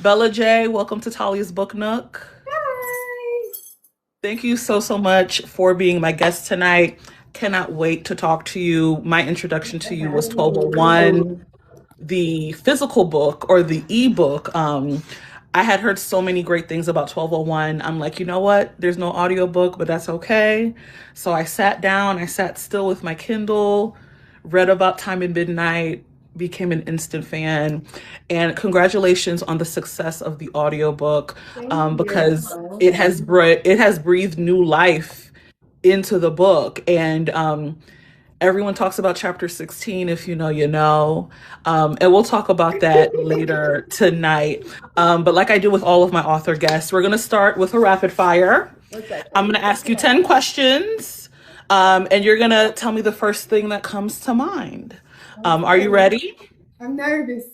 Bella J, welcome to Talia's Book Nook. Hi. Thank you so much for being my guest tonight. Cannot wait to talk to you. My introduction to you was 1201, the physical book or the ebook. I had heard so many great things about 1201. I'm like, you know what? There's no audiobook, but that's okay. So I sat down, I sat still with my Kindle, read about Time in Midnight, became an instant fan. And congratulations on the success of the audiobook, Thank because you. it has breathed new life into the book. And everyone talks about chapter 16. If you know, you know. And we'll talk about that later tonight. But like I do with all of my author guests, we're going to start with a rapid fire. Okay. I'm going to ask you 10 questions, and you're going to tell me the first thing that comes to mind. Are you Okay. ready? I'm nervous.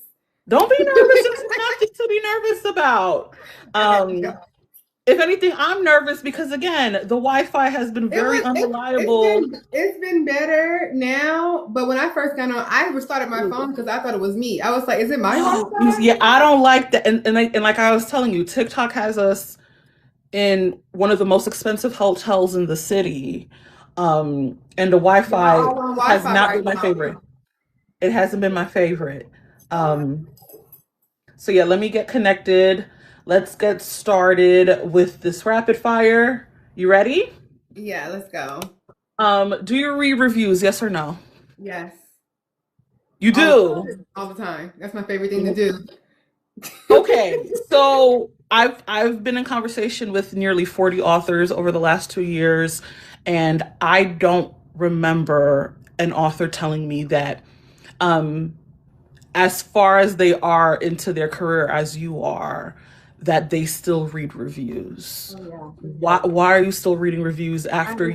Don't be nervous. There's nothing to be nervous about. Okay, let's Um, go. if anything, I'm nervous because, again, the Wi-Fi has been It very was unreliable. it's been better now, but when I first got on, I restarted my phone because I thought it was me. I was like, is it my No, Wi-Fi? yeah, I don't like that. And like I was telling you, TikTok has us in one of the most expensive hotels in the city. And the Wi-Fi Y'all on has Wi-Fi not right been my now. favorite. It hasn't been my favorite. Um, so yeah, let me get connected. Let's get started with this rapid fire. You ready? Yeah, let's go. Do you read reviews? Yes or no? Yes. You All the do. time. All the time. That's my favorite thing to do. Okay, so I've been in conversation with nearly 40 authors over the last 2 years, and I don't remember an author telling me that um as far as they are into their career as you are, that they still read reviews. Oh yeah. Why are you still reading reviews I after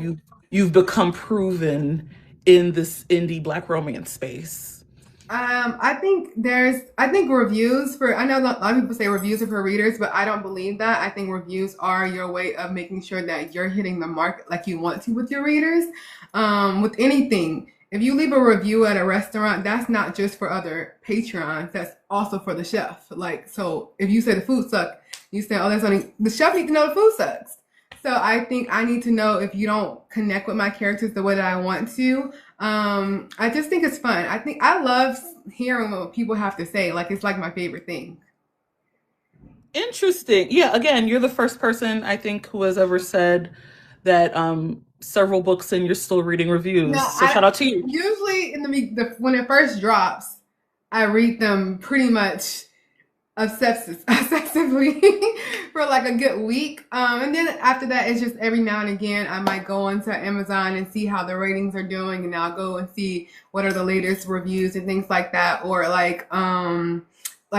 you've become proven in this indie black romance space? I think reviews for, I know a lot of people say reviews are for readers, but I don't believe that. I think reviews are your way of making sure that you're hitting the mark like you want to with your readers. With anything, if you leave a review at a restaurant, that's not just for other patrons, that's also for the chef. Like, so if you say the food sucks, you say, oh, that's only, the chef needs to know the food sucks. So I think I need to know if you don't connect with my characters the way that I want to. I just think it's fun. I think I love hearing what people have to say. Like it's like my favorite thing. Interesting. Yeah, again, you're the first person I think who has ever said that several books and you're still reading No, reviews. So I shout out to you. usually in the when it first drops, I read them pretty much obsessively for like a good week. And then after that, it's just every now and again I might go onto Amazon and see how the ratings are doing, and I'll go and see what are the latest reviews and things like that. Or like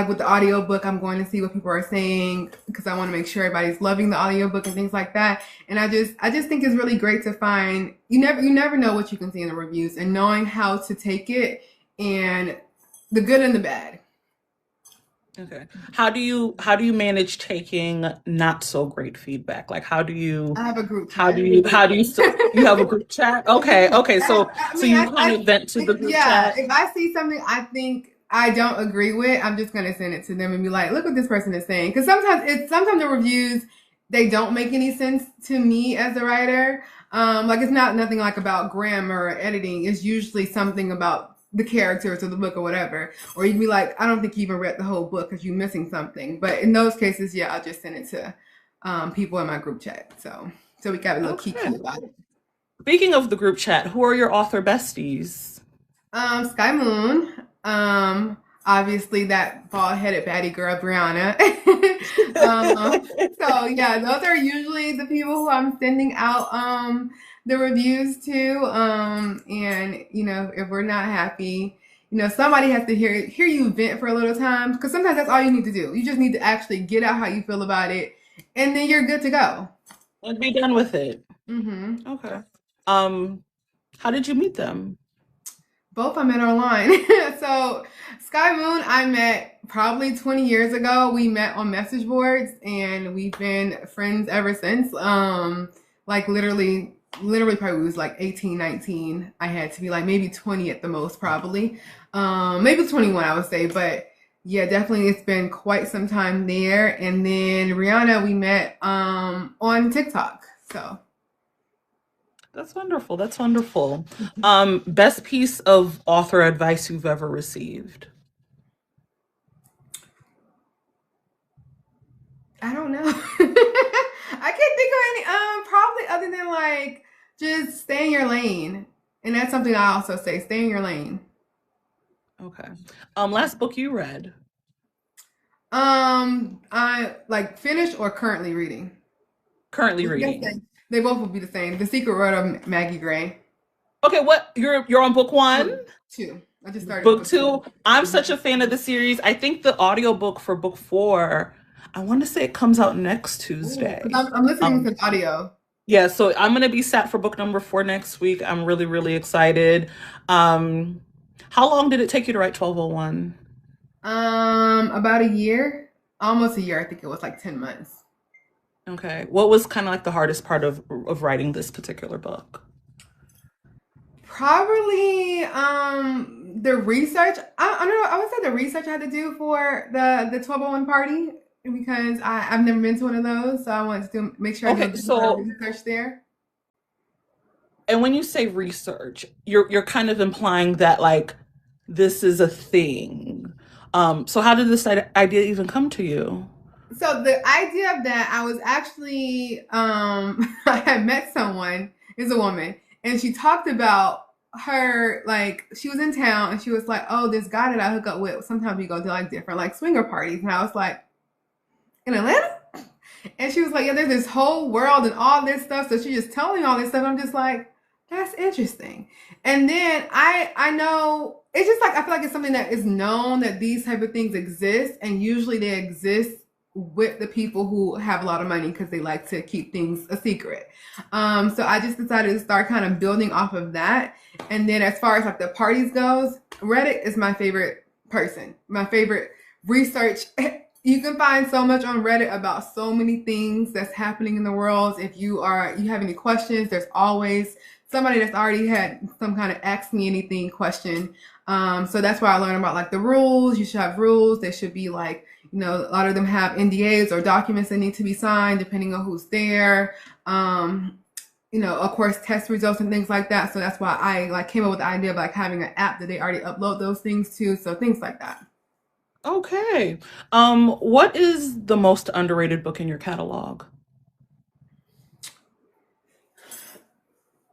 with the audiobook, I'm going to see what people are saying because I want to make sure everybody's loving the audiobook and things like that. And I just think it's really great to find you never know what you can see in the reviews, and knowing how to take it and the good and the bad. Okay. How do you manage taking not so great feedback? Like I have a group how chat. do you how do you still you have a group chat? Okay, okay. I So mean, you kind of vent to the group yeah, chat. if I see something I think I don't agree with, I'm just gonna send it to them and be like, look what this person is saying. Because sometimes the reviews, they don't make any sense to me as a writer. Like it's not nothing like about grammar or editing. It's usually something about the characters or the book or whatever. Or you'd be like, I don't think you even read the whole book because you're missing something. But in those cases, yeah, I'll just send it to people in my group chat. So we got a little Okay. kiki about it. Speaking of the group chat, who are your author besties? Sky Moon. Obviously that bald headed baddie girl, Brianna. So yeah, those are usually the people who I'm sending out the reviews to. And you know, if we're not happy, you know, somebody has to hear you vent for a little time because sometimes that's all you need to do. You just need to actually get out how you feel about it, and then you're good to go. And be done with it. Hmm. Okay. Um, how did you meet them? Both I met online. So Sky Moon, I met probably 20 years ago. We met on message boards and we've been friends ever since. Like literally probably was like 18, 19. I had to be like maybe 20 at the most probably. Maybe 21 I would say, but Yeah, definitely. It's been quite some time there. And then Rihanna, we met on TikTok. So That's wonderful. That's wonderful. Best piece of author advice you've ever received? I don't know. I can't think of any probably other than like just stay in your lane. And that's something I also say, stay in your lane. Okay. Last book you read? I like finished or currently reading. Currently I guess reading. they both would be the same. The Secret World of Maggie Gray. Okay, what you're on book one? Book two. I just started Book book two. two? I'm Mhm. such a fan of the series. I think the audiobook for book four, I want to say it comes out next Ooh, because Tuesday. I'm listening Um, to the audio. yeah, so I'm gonna be sat for book number four next week. I'm really, really excited. Um, how long did it take you to write 1201? About a year, almost a year. I think it was like 10 months. Okay. What was kind of like the hardest part of writing this particular book? Probably the research. I don't know. I would say the research I had to do for the 1201 party because I've never been to one of those, so I wanted to make sure I do a Okay, good amount of so research there. and when you say research, you're kind of implying that like this is a thing. So how did this idea even come to you? So the idea of that, I was actually I had met someone, is a woman, and she talked about her like she was in town and she was like, oh, this guy that I hook up with, sometimes we go to like different like swinger parties, and I was like, in Atlanta? And she was like, yeah, there's this whole world and all this stuff. So she just telling me all this stuff. I'm just like, that's interesting. And then I know it's just like I feel like it's something that is known that these type of things exist, and usually they exist with the people who have a lot of money because they like to keep things a secret. So I just decided to start kind of building off of that. And then as far as like the parties goes, Reddit is my favorite person, my favorite research. You can find so much on Reddit about so many things that's happening in the world. If you have any questions, there's always somebody that's already had some kind of ask me anything question. So that's why I learned about like the rules. You should have rules. There should be like, a lot of them have NDAs or documents that need to be signed depending on who's there. Of course, test results and things like that. So that's why I like came up with the idea of like having an app that they already upload those things to. So things like that. Okay. What is the most underrated book in your catalog?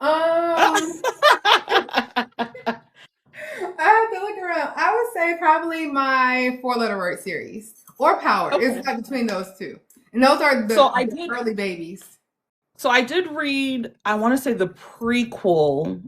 Um, I have to look around. I would say probably my four-letter word series or Power. It's Okay. like between those two, and those are So the early babies. I did read, I want to say the prequel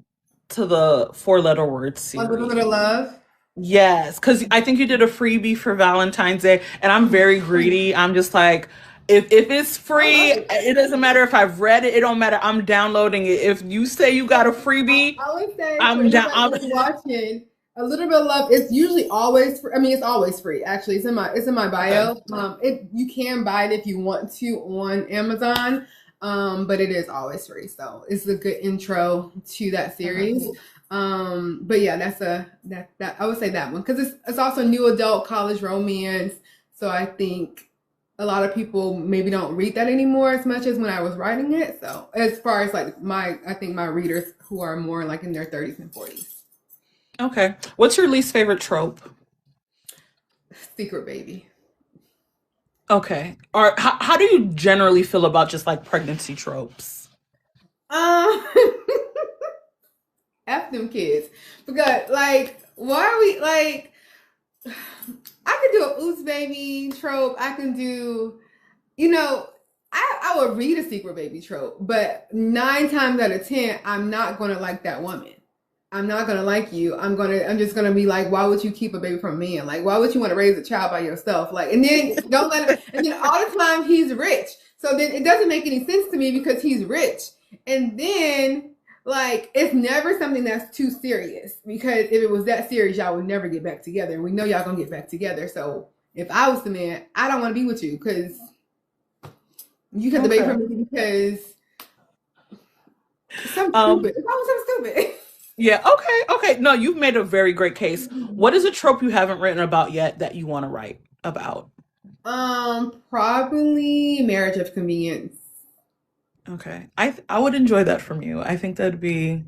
to the four letter word A little bit of series. love. Yes, because I think you did a freebie for Valentine's Day, and I'm very greedy. I'm just like, if it's I free, love it. it doesn't matter if I've read it. It don't matter. I'm downloading it. If you say you got a So freebie, I would say for I'm down. anybody that's watching, a little bit of love. It's usually always free. I mean, it's always free. Actually, it's in my Okay. bio. It you can buy it if you want to on Amazon, but it is always free. So it's a good intro to that Okay. series. But yeah, that I would say that one because it's also new adult college romance. So I think a lot of people maybe don't read that anymore as much as when I was writing it. So as far as like I think my readers who are more like in their 30s and 40s. Okay. What's your least favorite trope? Secret baby. Okay. Or how do you generally feel about just like pregnancy tropes? Um, F them kids. Because like, why are we like? I could do a oops baby trope. I can do, you know, I would read a secret baby trope, but 9 times out of 10, I'm not gonna like that woman. I'm not gonna like you. I'm just gonna be like, why would you keep a baby from me? And like, why would you want to raise a child by yourself? Like, and then don't let him, and then all the time he's rich. So then it doesn't make any sense to me because he's rich. And then like it's never something that's too serious because if it was that serious, y'all would never get back together. And we know y'all gonna get back together. So if I was the man, I don't want to be with you because you kept the baby Okay. from me because something Um, stupid. It's always something stupid. Yeah, okay, okay. No, you've made a very great case. What is a trope you haven't written about yet that you want to write about? Probably marriage of convenience. Okay. I would enjoy that from you. I think that'd be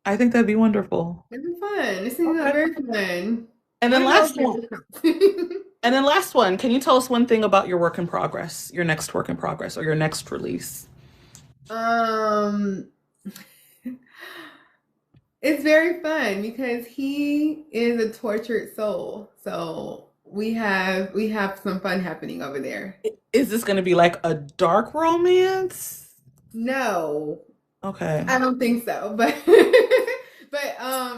wonderful. It'd be fun. This seems Okay. very fun. And then I know. last one. And then last one, can you tell us one thing about your work in progress, your next work in progress or your next release? um, it's very fun because he is a tortured soul. So we have some fun happening over there. Is this going to be like a dark romance? No, Okay. I don't think so. But but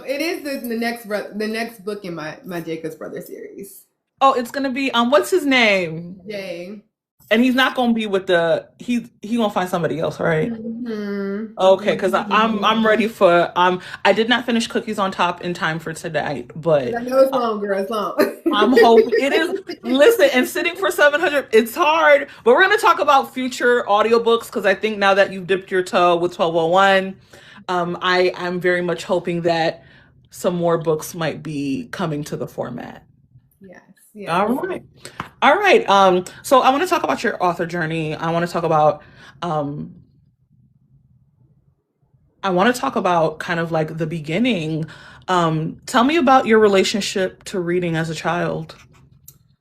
it is the next book in my Jacob's Brother series. Oh, it's going to be what's his name? Jay. And he's not going to be with the he going to find somebody else, right? Hmm. Okay, because I'm ready for I did not finish Cookies on Top in time for tonight, but I know it's long, girl. It's long. I'm hoping it is. Listen, and sitting for 700, it's hard. But we're going to talk about future audiobooks because I think now that you've dipped your toe with 1201, I'm very much hoping that some more books might be coming to the format. Yes, All yes. right. All right. So I want to talk about your author journey. Um, I want to talk about kind of like the beginning. Tell me about your relationship to reading as a child.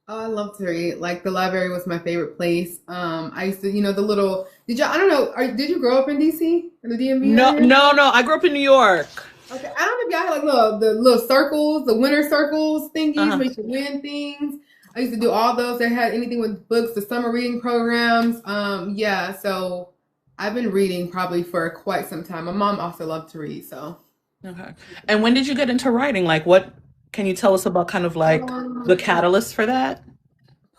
Oh, I love to read. Like the library was my favorite place. I used to, the little. Did you? I don't know. Did you grow up in DC in the DMV No, area? no, no. I grew up in New York. Okay, I don't know if y'all had like the little circles, the winter circles thingies, Uh-huh. where you could win things. I used to do all those. They had anything with books, the summer reading programs. Yeah. So I've been reading probably for quite some time. My mom also loved to read, so. Okay. And when did you get into writing? Like, what can you tell us about kind of like the Um, catalyst for that?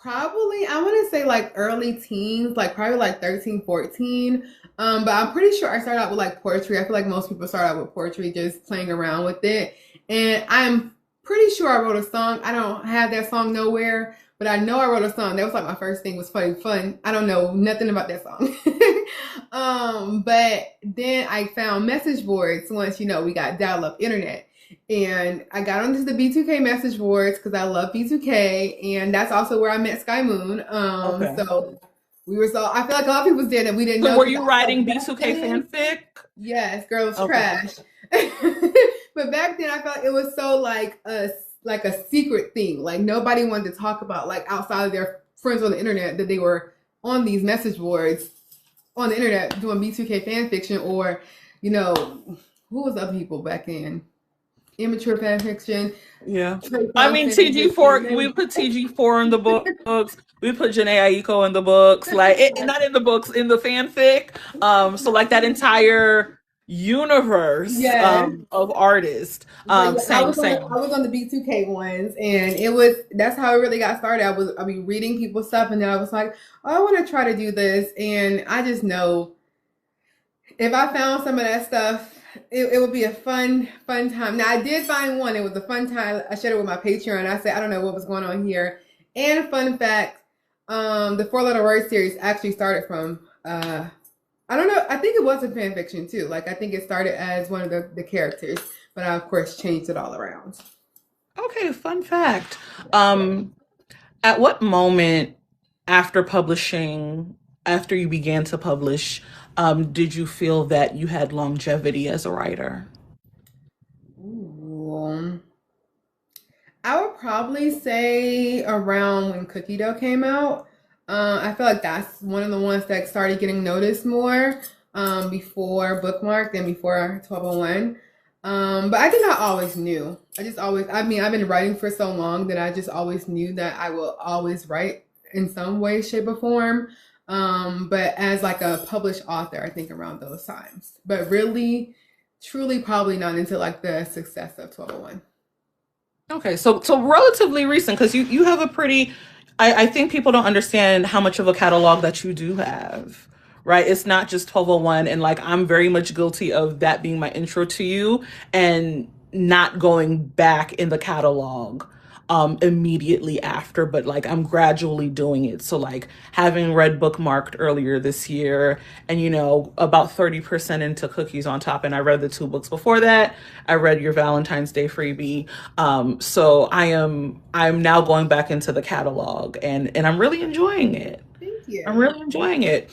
Probably, I want to say like early teens, like probably like 13, 14. But I'm pretty sure I started out with like poetry. I feel like most people start out with poetry, just playing around with it. And I'm pretty sure I wrote a song. I don't have that song nowhere, but I know I wrote a song. That was like my first thing was funny fun. I don't know nothing about that song. But then I found message boards once, we got dial up internet. And I got onto the B2K message boards because I love B2K, and that's also where I met Sky Moon. Okay. So we were I feel like a lot of people did that we didn't So know were because you I feel like writing back B2K then, fanfic? yes, girl was Okay. trash. But back then I felt it was so like a secret thing. Like nobody wanted to talk about like outside of their friends on the internet that they were on these message boards on the internet doing B2K fan fiction or, you know, who was other people back then? Immature fan fiction, Yeah. straight I fan mean, fiction. TG4, we put TG4 in the books. We put Janae Aiko in the books. Like, not in the books, in the fanfic. So like that entire universe Yes. of artists. But yeah, Same, I same. was on the B2K ones, and that's how it really got started. I'd be reading people's stuff, and then I was like, oh, I want to try to do this, and I just know if I found some of that stuff, it would be a fun time. Now I did find one. It was a fun time. I shared it with my Patreon. I said I don't know what was going on here. And fun fact, the four letter word series actually started from I don't know. I think it was a fan fiction too. Like I think it started as one of the characters, but I of course changed it all around. Okay, fun fact. Um, at what moment after publishing, after you began to publish, did you feel that you had longevity as a writer? Ooh. I would probably say around when Cookie Dough came out. I feel like that's one of the ones that started getting noticed more before Bookmark than before 1201. But I think I always knew. I mean, I've been writing for so long that I just always knew that I will always write in some way, shape, or form. But as like a published author, I think around those times. But really, truly, probably not until like the success of 1201. Okay, so relatively recent because you have a pretty I think people don't understand how much of a catalog that you do have. Right? It's not just 1201 and like I'm very much guilty of that being my intro to you and not going back in the catalog. immediately after, but like I'm gradually doing it. So like having read Bookmarked earlier this year and about 30% into Cookies on Top, and I read the two books before that. I read your Valentine's Day freebie. So I'm now going back into the catalog, and I'm really enjoying it. Thank I'm you. really enjoying it.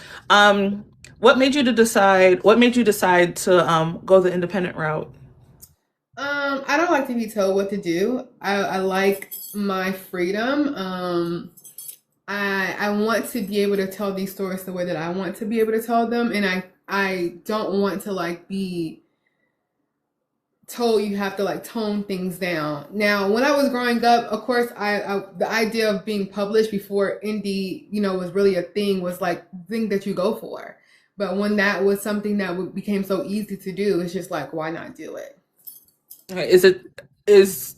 What made you decide to go the independent route? I don't like to be told what to do. I like my freedom. I want to be able to tell these stories the way that I want to be able to tell them, and I don't want to like be told you have to like tone things down. Now, when I was growing up, of course, I the idea of being published before indie, was really a thing, was like the thing that you go for. But when that was something that became so easy to do, it's just like, why not do it? Okay, is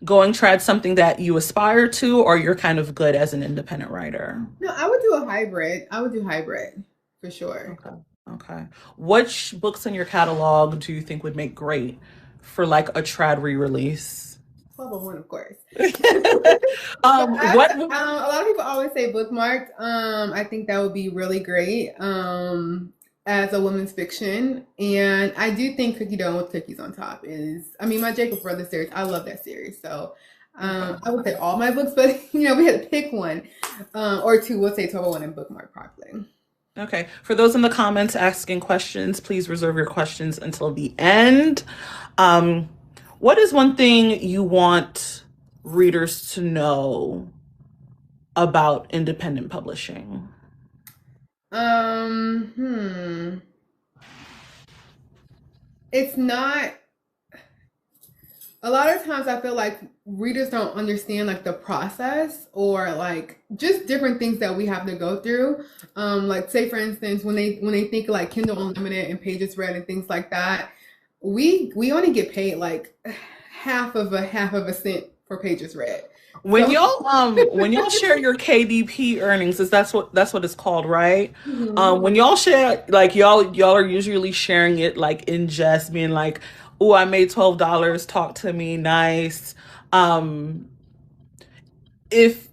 going trad something that you aspire to, or you're kind of good as an independent writer? No, I would do a hybrid. I would do hybrid for sure. Okay. Okay. Which books in your catalog do you think would make great for like a trad re-release? 1201, of course. What? A lot of people always say bookmarked. I think that would be really great as a women's fiction. And I do think Cookie Dough with Cookies on Top is, I mean, my Jacob Brothers series, I love that series. So Okay. I would say all my books, but, we had to pick one or two. We'll say 1201 and bookmark properly. Okay. For those in the comments asking questions, please reserve your questions until the end. Um, what is one thing you want readers to know about independent publishing? Um, hmm. It's not a lot of times I feel like readers don't understand like the process or like just different things that we have to go through. Like say for instance, when they think like Kindle Unlimited and pages read and things like that, we only get paid like half of a cent for pages read. When So y'all share your KDP earnings, is that's what it's called, right? Mhm. When y'all share, like y'all are usually sharing it like in jest, being like, "Oh, I made $12. Talk to me, nice." Um, if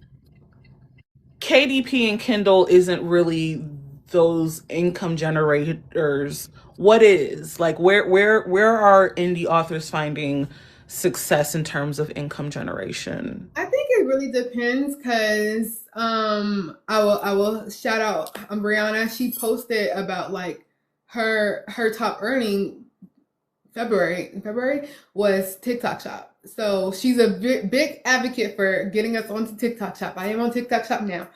KDP and Kindle isn't really those income generators, what is? Like where are indie authors finding success in terms of income generation? I think it really depends because I will shout out Brianna. She posted about like her top earning February was TikTok Shop. So she's a big advocate for getting us onto TikTok Shop. I am on TikTok Shop now.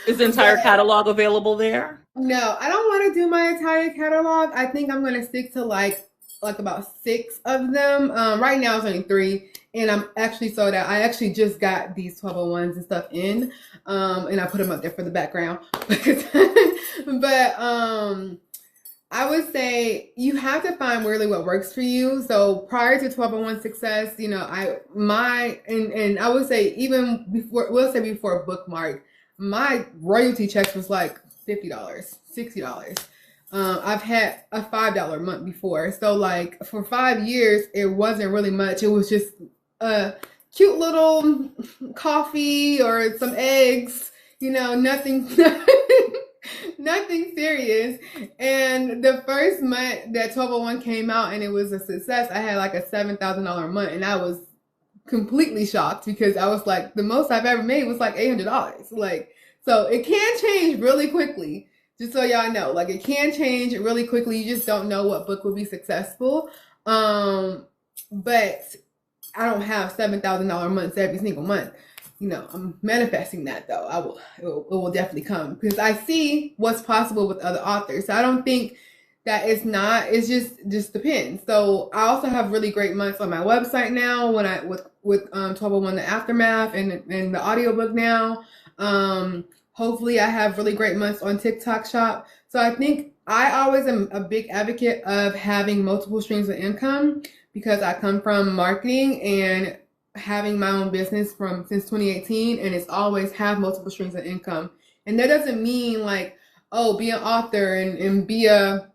Is the entire But catalog available there? no, I don't want to do my entire catalog. I think I'm gonna stick to like about six of them. Right now it's only three, and I'm actually sold out. I actually just got these 1201s and stuff in, and I put them up there for the background. But I would say you have to find really what works for you. So prior to 1201 success, and I would say even before, we'll say before Bookmark, my royalty checks was like $50, $60. I've had a $5 month before. So like for 5 years, it wasn't really much. It was just a cute little coffee or some eggs, nothing, nothing serious. And the first month that 1201 came out and it was a success, I had like a $7,000 month, and I was completely shocked because I was like, the most I've ever made was like $800. Like, so it can change really quickly. Just so y'all know, like it can change really quickly. You just don't know what book will be successful. But I don't have $7,000 months every single month. I'm manifesting that though. It will definitely come because I see what's possible with other authors. So I don't think that it's not. It's just depends. So I also have really great months on my website now when I with 1201 the aftermath and the audiobook now. Hopefully I have really great months on TikTok Shop. So I think I always am a big advocate of having multiple streams of income because I come from marketing and having my own business since 2018, and it's always have multiple streams of income. And that doesn't mean like, oh, be an author and be a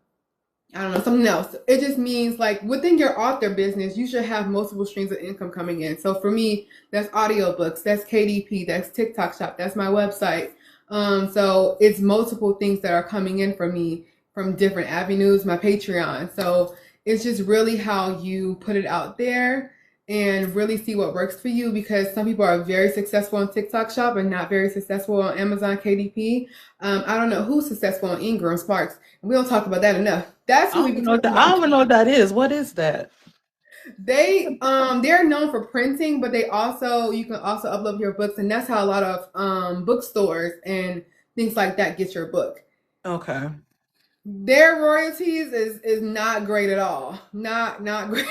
I don't know, something else. It just means like within your author business, you should have multiple streams of income coming in. So for me, that's audiobooks, that's KDP, that's TikTok shop, that's my website. So it's multiple things that are coming in for me from different avenues, my Patreon. So it's just really how you put it out there and really see what works for you, because some people are very successful on TikTok shop and not very successful on Amazon KDP. I don't know who's successful on Ingram Sparks. We don't talk about that enough. That's I what we don't be even know what talking that, I about. don't even know what that is. What is that? They're known for printing, but you can also upload your books, and that's how a lot of bookstores and things like that get your book. Okay. Their royalties is not great at all. Not great.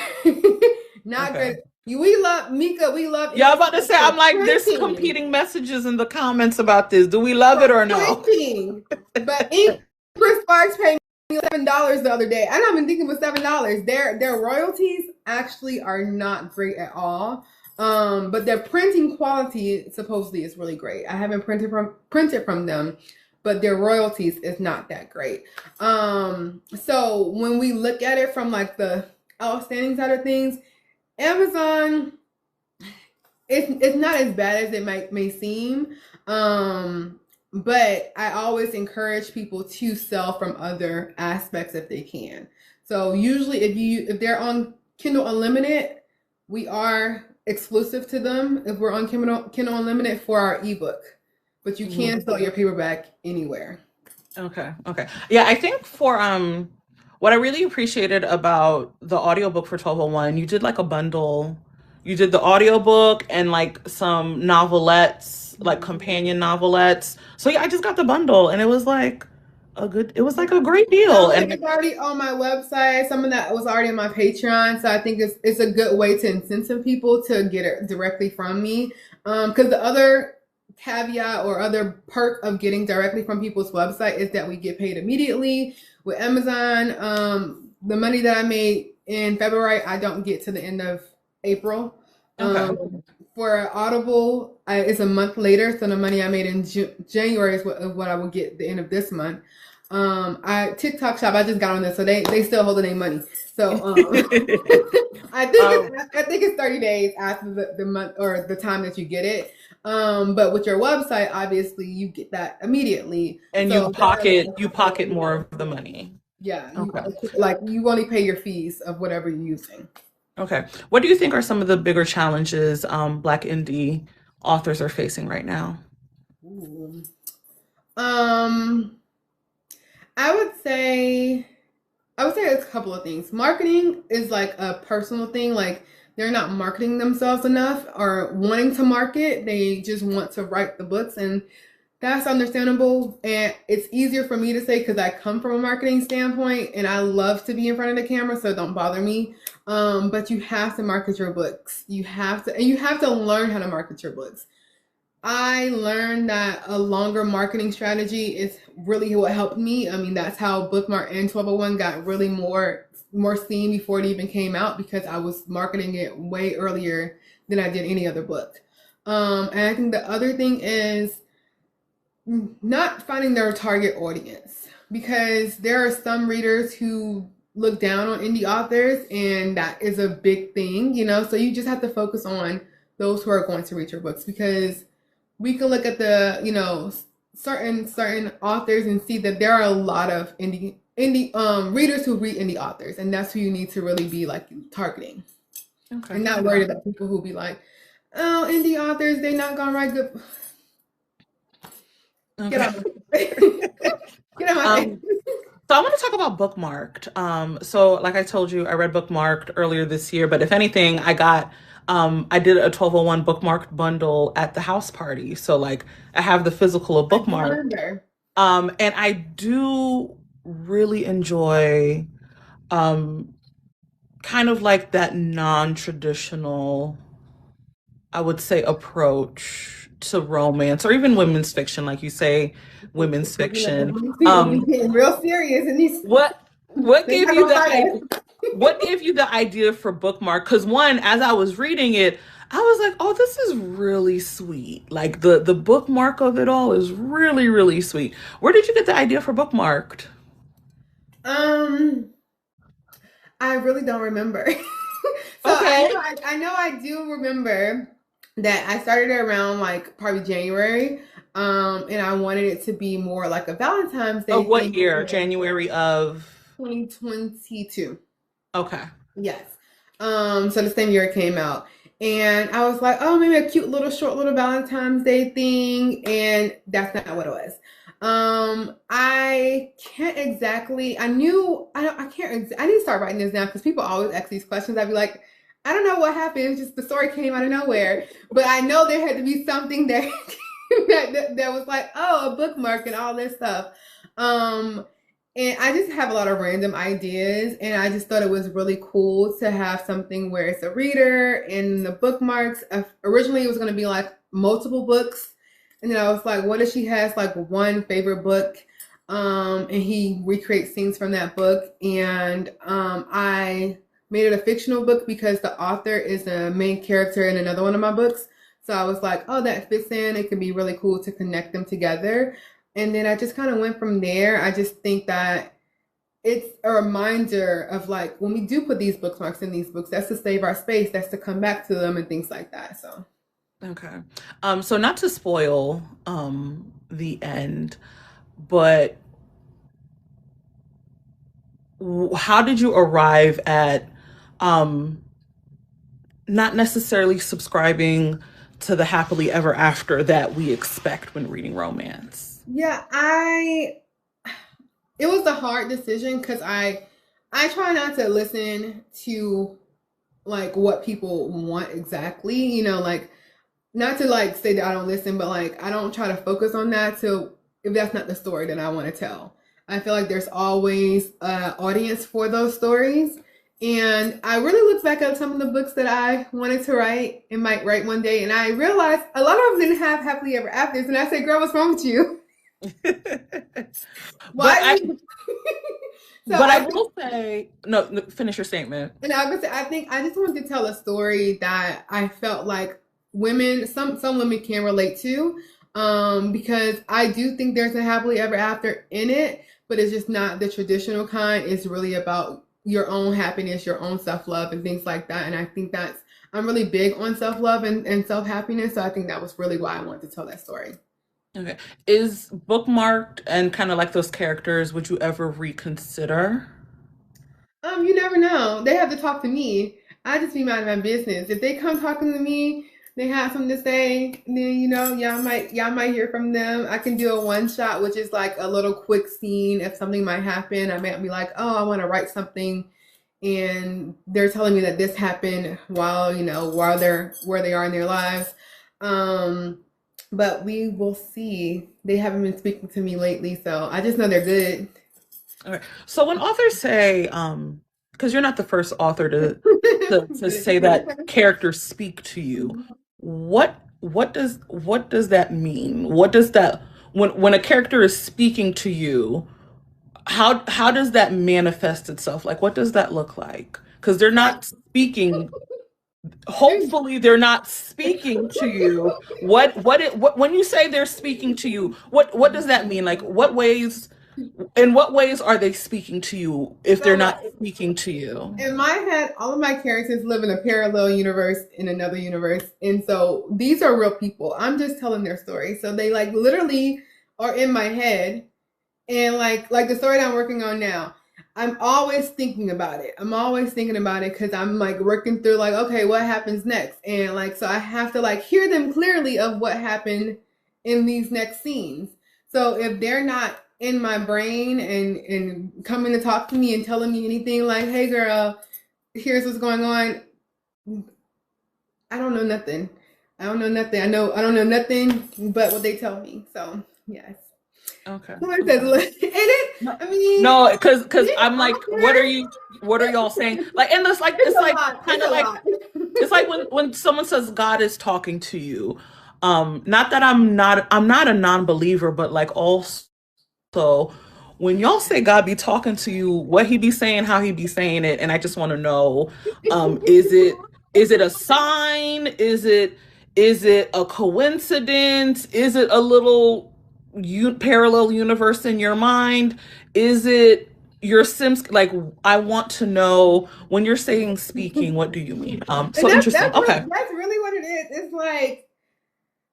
Not Okay. great. We love Mika. We love Yeah, I'm Ingram about to Sparks say, I'm for like, there's printing. competing messages in the comments about this. Do we love it For or no? printing. But Chris Sparks paid me $7 the other day. I'm not even thinking of $7. Their royalties actually are not great at all. But their printing quality supposedly is really great. I haven't printed from them, but their royalties is not that great. So when we look at it from like the outstanding side of things, Amazon, it's not as bad as it may seem. But I always encourage people to sell from other aspects if they can. So usually if they're on Kindle Unlimited, we are exclusive to them if we're on Kindle Unlimited for our ebook. But you can sell your paperback anywhere. Okay. Okay. Yeah, I think for what I really appreciated about the audiobook for 1201, you did like a bundle. You did the audiobook and like some novelettes, like companion novelettes. So yeah, I just got the bundle and it was like a great Some deal. of it And is already on my website. Some of that was already on my Patreon. So I think it's a good way to incentivize people to get it directly from me. Because the other caveat or other perk of getting directly from people's website is that we get paid immediately. With Amazon, the money that I made in February, I don't get to the end of April. okay. For Audible, it's a month later, so the money I made in January is what I will get at the end of this month. I TikTok shop, I just got on this, so they still holding their money. So Um, I think it's 30 days after the month or the time that you get it. But with your website, obviously you get that immediately. and So there are you pocket more of the money. yeah, Okay. you only pay your fees of whatever you're using. Okay. What do you think are some of the bigger challenges Black indie authors are facing right now? Ooh. Um, I would say it's a couple of things. Marketing is like a personal thing. Like they're not marketing themselves enough or wanting to market. They just want to write the books, and that's understandable. And it's easier for me to say because I come from a marketing standpoint and I love to be in front of the camera, so don't bother me. But you have to market your books. You have to learn how to market your books. I learned that a longer marketing strategy is really what helped me. I mean, that's how Bookmark and 1201 got really more seen before it even came out, because I was marketing it way earlier than I did any other book. And I think the other thing is not finding their target audience, because there are some readers who look down on indie authors, and that is a big thing, so you just have to focus on those who are going to read your books, because we can look at the certain authors and see that there are a lot of indie readers who read indie authors, and that's who you need to really be like targeting, Okay. and not worried about people who be like, oh, indie authors, they're not gonna write good. Get Okay. out. Get out my face. Um, so I want to talk about Bookmarked. So like I told you, I read Bookmarked earlier this year, but if anything, I did a 1201 Bookmarked bundle at the house party. So like I have the physical of I do Bookmarked. remember. And I do really enjoy um kind of like that non-traditional, I would say, approach to romance or even women's fiction, like you say, women's fiction. People be getting real serious in these. What what They're gave not you gonna the fight idea? us. What gave you the idea for Bookmark? Because one, as I was reading it, I was like, "Oh, this is really sweet." Like the bookmark of it all is really really sweet. Where did you get the idea for Bookmarked? I really don't remember. So Okay. I know I do remember that I started around like probably January. And I wanted it to be more like a Valentine's Of Day what thing year? for January of. 2022. Okay. Yes. So the same year it came out. And I was like, oh, maybe a cute little short little Valentine's Day thing. And that's not what it was. I can't exactly, I knew, I don't, I can't, I need to start writing this down because people always ask these questions. I'd be like, I don't know what happened. It's just the story came out of nowhere. But I know there had to be something that, that was like, oh, a bookmark and all this stuff. Um, and I just have a lot of random ideas, and I just thought it was really cool to have something where it's a reader and the bookmarks. Originally, it was going to be like multiple books, and then I was like, what if she has like one favorite book, and he recreates scenes from that book, and I made it a fictional book because the author is the main character in another one of my books. So I was like, oh, that fits in. It could be really cool to connect them together. And then I just kind of went from there. I just think that it's a reminder of like when we do put these bookmarks in these books, that's to save our space, that's to come back to them and things like that. So Okay. So not to spoil the end, but how did you arrive at um not necessarily subscribing to the happily ever after that we expect when reading romance? yeah, I it was a hard decision because I try not to listen to like what people want exactly, like not to like say that I don't listen, but like I don't try to focus on that. So if that's not the story that I want to tell, I feel like there's always an audience for those stories. And I really looked back at some of the books that I wanted to write and might write one day, and I realized a lot of them didn't have happily ever afters. And I said, "Girl, what's wrong with you? But Why?" I So but I I will say no, finish your statement. And I would say, I think I just wanted to tell a story that I felt like women, some women can relate to, because I do think there's a happily ever after in it, but it's just not the traditional kind. It's really about your own happiness, your own self love, and things like that. And I think that's I'm really big on self love and self happiness, so I think that was really why I wanted to tell that story. Okay. Is bookmarked and kind of like those characters, would you ever reconsider? You never know. They have to talk to me. I just be minding my business. If they come talking to me, they have something to say, then y'all might hear from them. I can do a one shot, which is like a little quick scene. If something might happen, I might be like, oh, I want to write something, and they're telling me that this happened while they're where they are in their lives. Um, but we will see. They haven't been speaking to me lately, so I just know they're good. Okay. So when authors say, because you're not the first author to say that characters speak to you, what does that mean? What does that when a character is speaking to you, how does that manifest itself? Like what does that look like? Because they're not speaking, hopefully they're not speaking to you. What when you say they're speaking to you, what does that mean? Like what ways in what ways are they speaking to you if they're So not speaking to you? in my head, all of my characters live in a parallel universe in another universe. And so these are real people. I'm just telling their story. So they like literally are in my head. And like the story that I'm working on now, I'm always thinking about it. I'm always thinking about it because I'm like working through like, okay, what happens next? And like so I have to like hear them clearly of what happened in these next scenes. So if they're not in my brain and coming to talk to me and telling me anything like, hey girl, here's what's going on, I don't know nothing. I don't know nothing. I don't know nothing but what they tell me. So yes. Okay. Someone says, Okay. look, and it, No, I mean, no, because being I'm like, author, what are y'all saying? Like, and it's it's a like lot. kind It's of a like lot. it's like when someone says God is talking to you. Not that I'm not a non-believer, but like also when y'all say God be talking to you, what he be saying, how he be saying it, and I just want to know, is it a sign? Is it a coincidence? Is it a little parallel universe in your mind? Is it? your Sims, like, I want to know when you're saying speaking, what do you mean? And So interesting. Okay. that's really what it is. It's like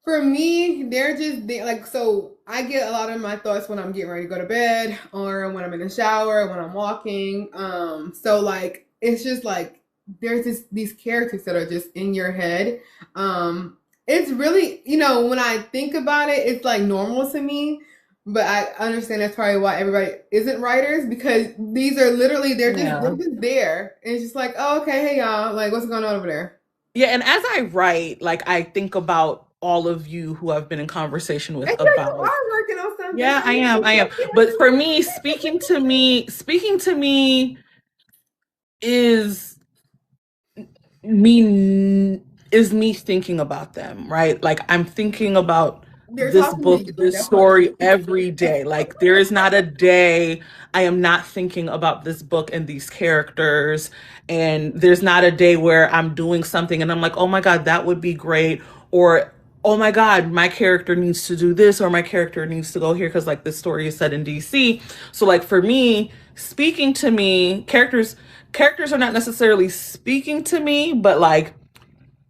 for me, they like so I get a lot of my thoughts when I'm getting ready to go to bed or when I'm in the shower, when I'm walking. So like it's just like there's these characters that are just in your head. It's really, when I think about it, it's like normal to me. But I understand that's probably why everybody isn't writers because these are literally they're Yeah. just there. And it's just like, oh, okay, hey y'all, like what's going on over there? Yeah, and as I write, like I think about all of you who I've been in conversation with And yeah, you about. are working on something. Yeah, So I yeah, am. I am. But for me, speaking to me is me is me thinking about them, right? Like I'm thinking about they're this talking to book, you. Like, this that's what it story is. every day. Like there is not a day I am not thinking about this book and these characters. And there's not a day where I'm doing something and I'm like, oh my God, that would be great. Or oh my God, my character needs to do this or my character needs to go here because like this story is set in DC. So like for me, speaking to me, characters are not necessarily speaking to me, but like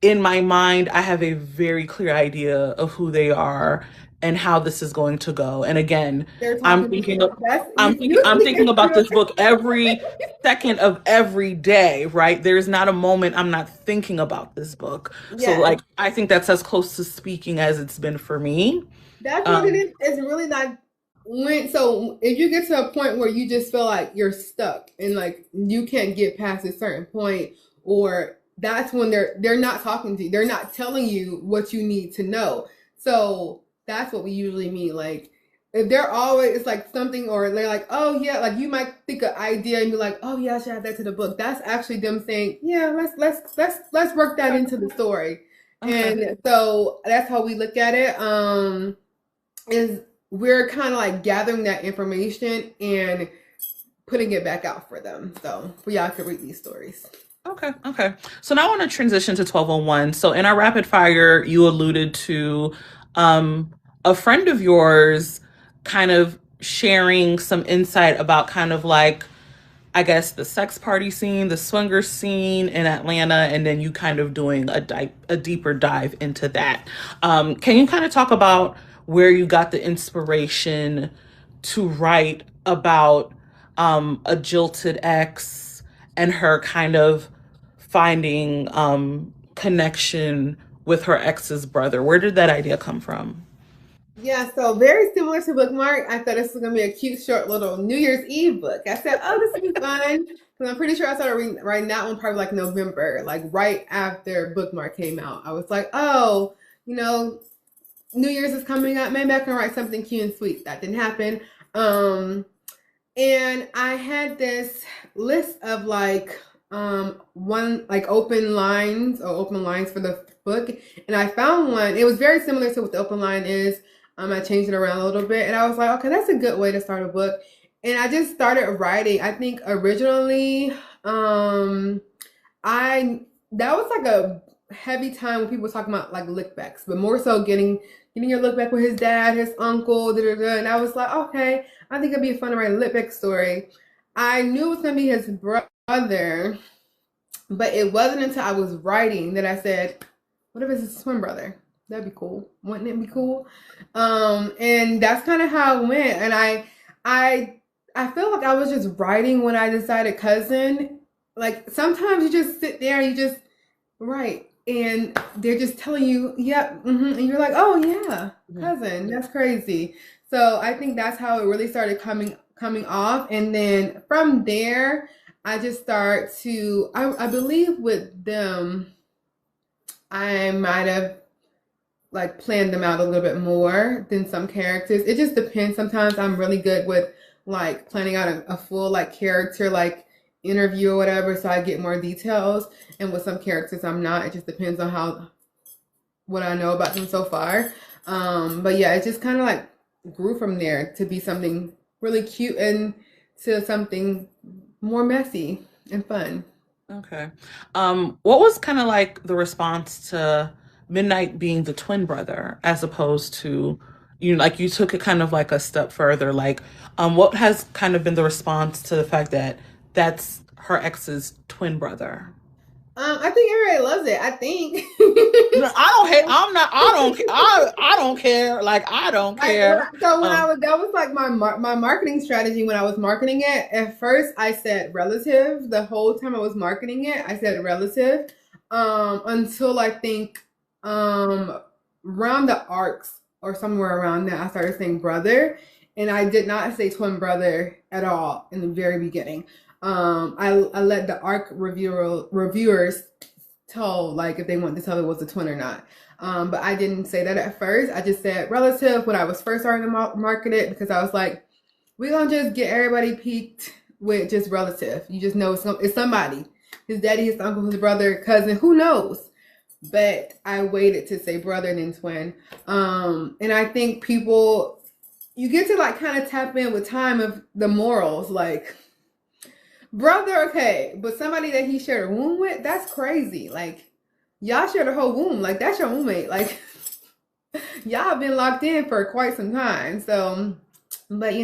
in my mind, I have a very clear idea of who they are and how this is going to go. And again, They're I'm talking to thinking you. of That's you I'm speaking thinking about through. this book every second of every day, right? There's not a moment I'm not thinking about this book. So Yes, like I think that's as close to speaking as it's been for me. that's what it Um is. It's really like when so if you get to a point where you just feel like you're stuck and like you can't get past a certain point, or that's when they're not talking to you. They're not telling you what you need to know. So that's what we usually mean. Like if they're always it's like something or they're like, oh yeah, like you might think an idea and be like, oh yeah, I should add that to the book. That's actually them saying, yeah, let's work that into the story. okay. And so that's how we look at it. Is we're kind of like gathering that information and putting it back out for them. So for y'all to read these stories. Okay, okay. So now I want to transition to 1201. So in our rapid fire, you alluded to um, a friend of yours kind of sharing some insight about kind of like, I guess, the sex party scene, the swinger scene in Atlanta, and then you kind of doing a deeper dive into that. Can you kind of talk about where you got the inspiration to write about a jilted ex and her kind of finding connection with her ex's brother? Where did that idea come from? Yeah, so very similar to Bookmark. I thought this was gonna be a cute, short little New Year's Eve book. I said, "Oh, this will be fun," because I'm pretty sure I started writing that one probably like November, like right after Bookmark came out. I was like, "Oh, you know, New Year's is coming up. Maybe I can write something cute and sweet." That didn't happen. Um, And I had this list of like one like open lines for the book. And I found one. It was very similar to what the open line is. I changed it around a little bit and I was like, okay, that's a good way to start a book. And I just started writing. I think originally I that was like a heavy time when people were talking about like look backs, but more so getting your look back with his dad, his uncle, da, da, da. And I was like, okay, I think it'd be fun to write a look back story. I knew it was gonna be his brother, but it wasn't until I was writing that I said, what if it's his twin brother? That'd be cool. Wouldn't it be cool? And that's kind of how it went. And I I feel like I was just writing when I decided cousin. Like sometimes you just sit there and you just write and they're just telling you, yep, and you're like, oh yeah, Mhm. cousin, that's crazy. So I think that's how it really started coming off, and then from there, I just start to I believe with them, I might have like planned them out a little bit more than some characters. It just depends. Sometimes I'm really good with like planning out a full like character like interview or whatever, so I get more details. And with some characters, I'm not. It just depends on how what I know about them so far. But yeah, it just kind of like grew from there to be something really cute and to something more messy and fun. Okay. What was kind of like the response to Midnight being the twin brother as opposed to, you like you took it kind of like a step further. Like, what has kind of been the response to the fact that that's her ex's twin brother? I think everybody loves it. I think. No, I don't hate. I'm not. I don't. I don't care. Like I don't care. So when I Um. was that was like my marketing strategy when I was marketing it. At first, I said relative. The whole time I was marketing it, I said relative. Until I think um around the arcs or somewhere around that, I started saying brother, and I did not say twin brother at all in the very beginning. I let the arc reviewers tell like if they want to tell it was a twin or not. But I didn't say that at first. I just said relative when I was first starting to market it because I was like, we're gonna just get everybody peaked with just relative. You just know it's somebody. His daddy, his uncle, his brother, cousin, who knows? But I waited to say brother and then twin. And I think people, you get to like kind of tap in with time of the morals, like brother, okay, but somebody that he shared a womb with, that's crazy. Like, y'all shared a whole womb. Like, that's your roommate. Like, y'all been locked in for quite some time. So, but you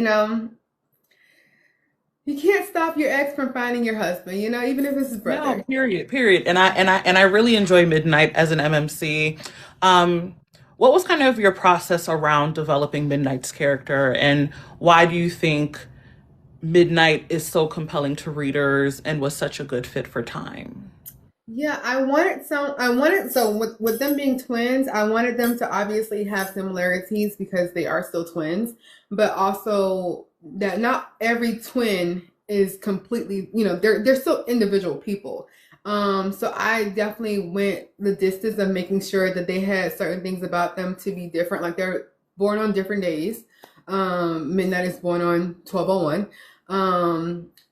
can't stop your ex from finding your husband, even if it's his No. brother. Period. Period. And I really enjoy Midnight as an MMC. Um. What was kind of your process around developing Midnight's character, and why do you think Midnight is so compelling to readers and was such a good fit for time? Yeah, so with them being twins, I wanted them to obviously have similarities because they are still twins, but also that not every twin is completely, they're still individual people. So I definitely went the distance of making sure that they had certain things about them to be different, like they're born on different days. Midnight is born on 1201.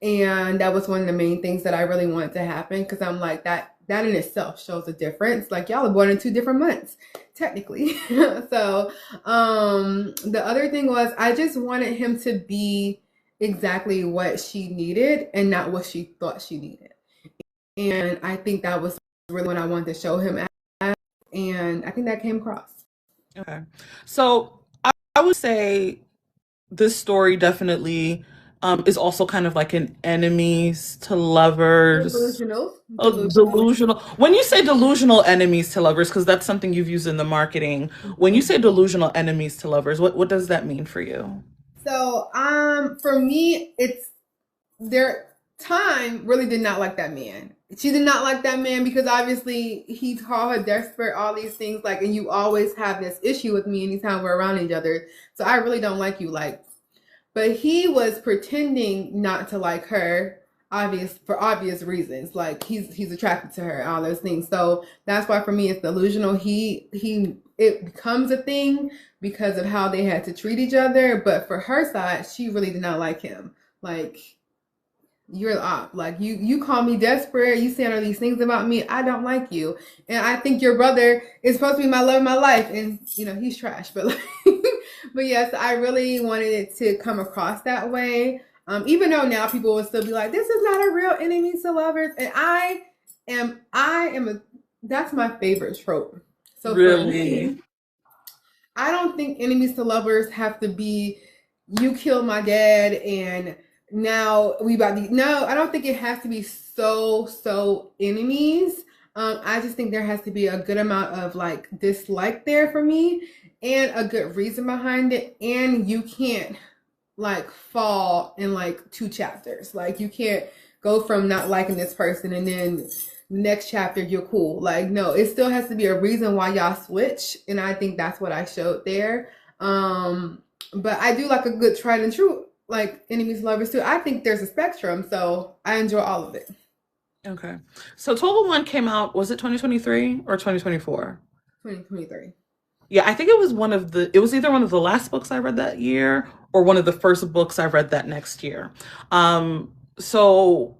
And that was one of the main things that I really wanted to happen because I'm like that in itself shows a difference. Like y'all are born in 2 different months, technically. So the other thing was I just wanted him to be exactly what she needed and not what she thought she needed. And I think that was really what I wanted to show him as, and I think that came across. Okay. So I would say this story definitely is also kind of like an enemies to lovers. Delusional. Oh, Delusional. delusional. When you say delusional enemies to lovers, because that's something you've used in the marketing. When you say delusional enemies to lovers, what does that mean for you? So for me it's their time really did not like that man. She did not like that man because obviously he called her desperate, all these things like, and you always have this issue with me anytime we're around each other. So I really don't like you. Like, but he was pretending not to like her, for obvious reasons. Like he's attracted to her, all those things. So that's why for me it's delusional. He it becomes a thing because of how they had to treat each other. But for her side, she really did not like him. Like you're the op. Like you call me desperate. You saying all these things about me. I don't like you, and I think your brother is supposed to be my love of my life, and he's trash. But like, but yes, I really wanted it to come across that way. Even though now people will still be like, "This is not a real enemies to lovers," and I am a that's my favorite trope. So for Really? me, I don't think enemies to lovers have to be you killed my dad and now we about to no, I don't think it has to be so enemies. I just think there has to be a good amount of like dislike there for me and a good reason behind it. And you can't like fall in like 2 chapters. Like you can't go from not liking this person and then next chapter you're cool. Like no, it still has to be a reason why y'all switch, and I think that's what I showed there. But I do like a good tried and true like enemies lovers too. I think there's a spectrum, so I enjoy all of it. Okay. So Total One came out, was it 2023 or 2024? 2023. Yeah, I think it was either one of the last books I read that year or one of the first books I read that next year. So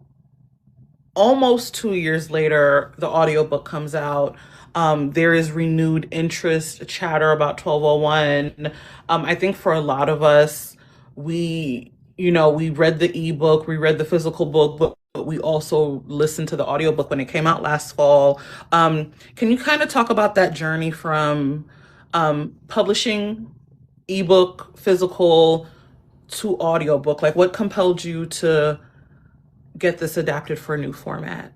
almost 2 years later, the audiobook comes out. There is renewed interest, chatter about 1201. I think for a lot of us, we read the ebook, we read the physical book, but we also listened to the audiobook when it came out last fall. Can you kind of talk about that journey from publishing ebook, physical to audiobook? Like what compelled you to get this adapted for a new format?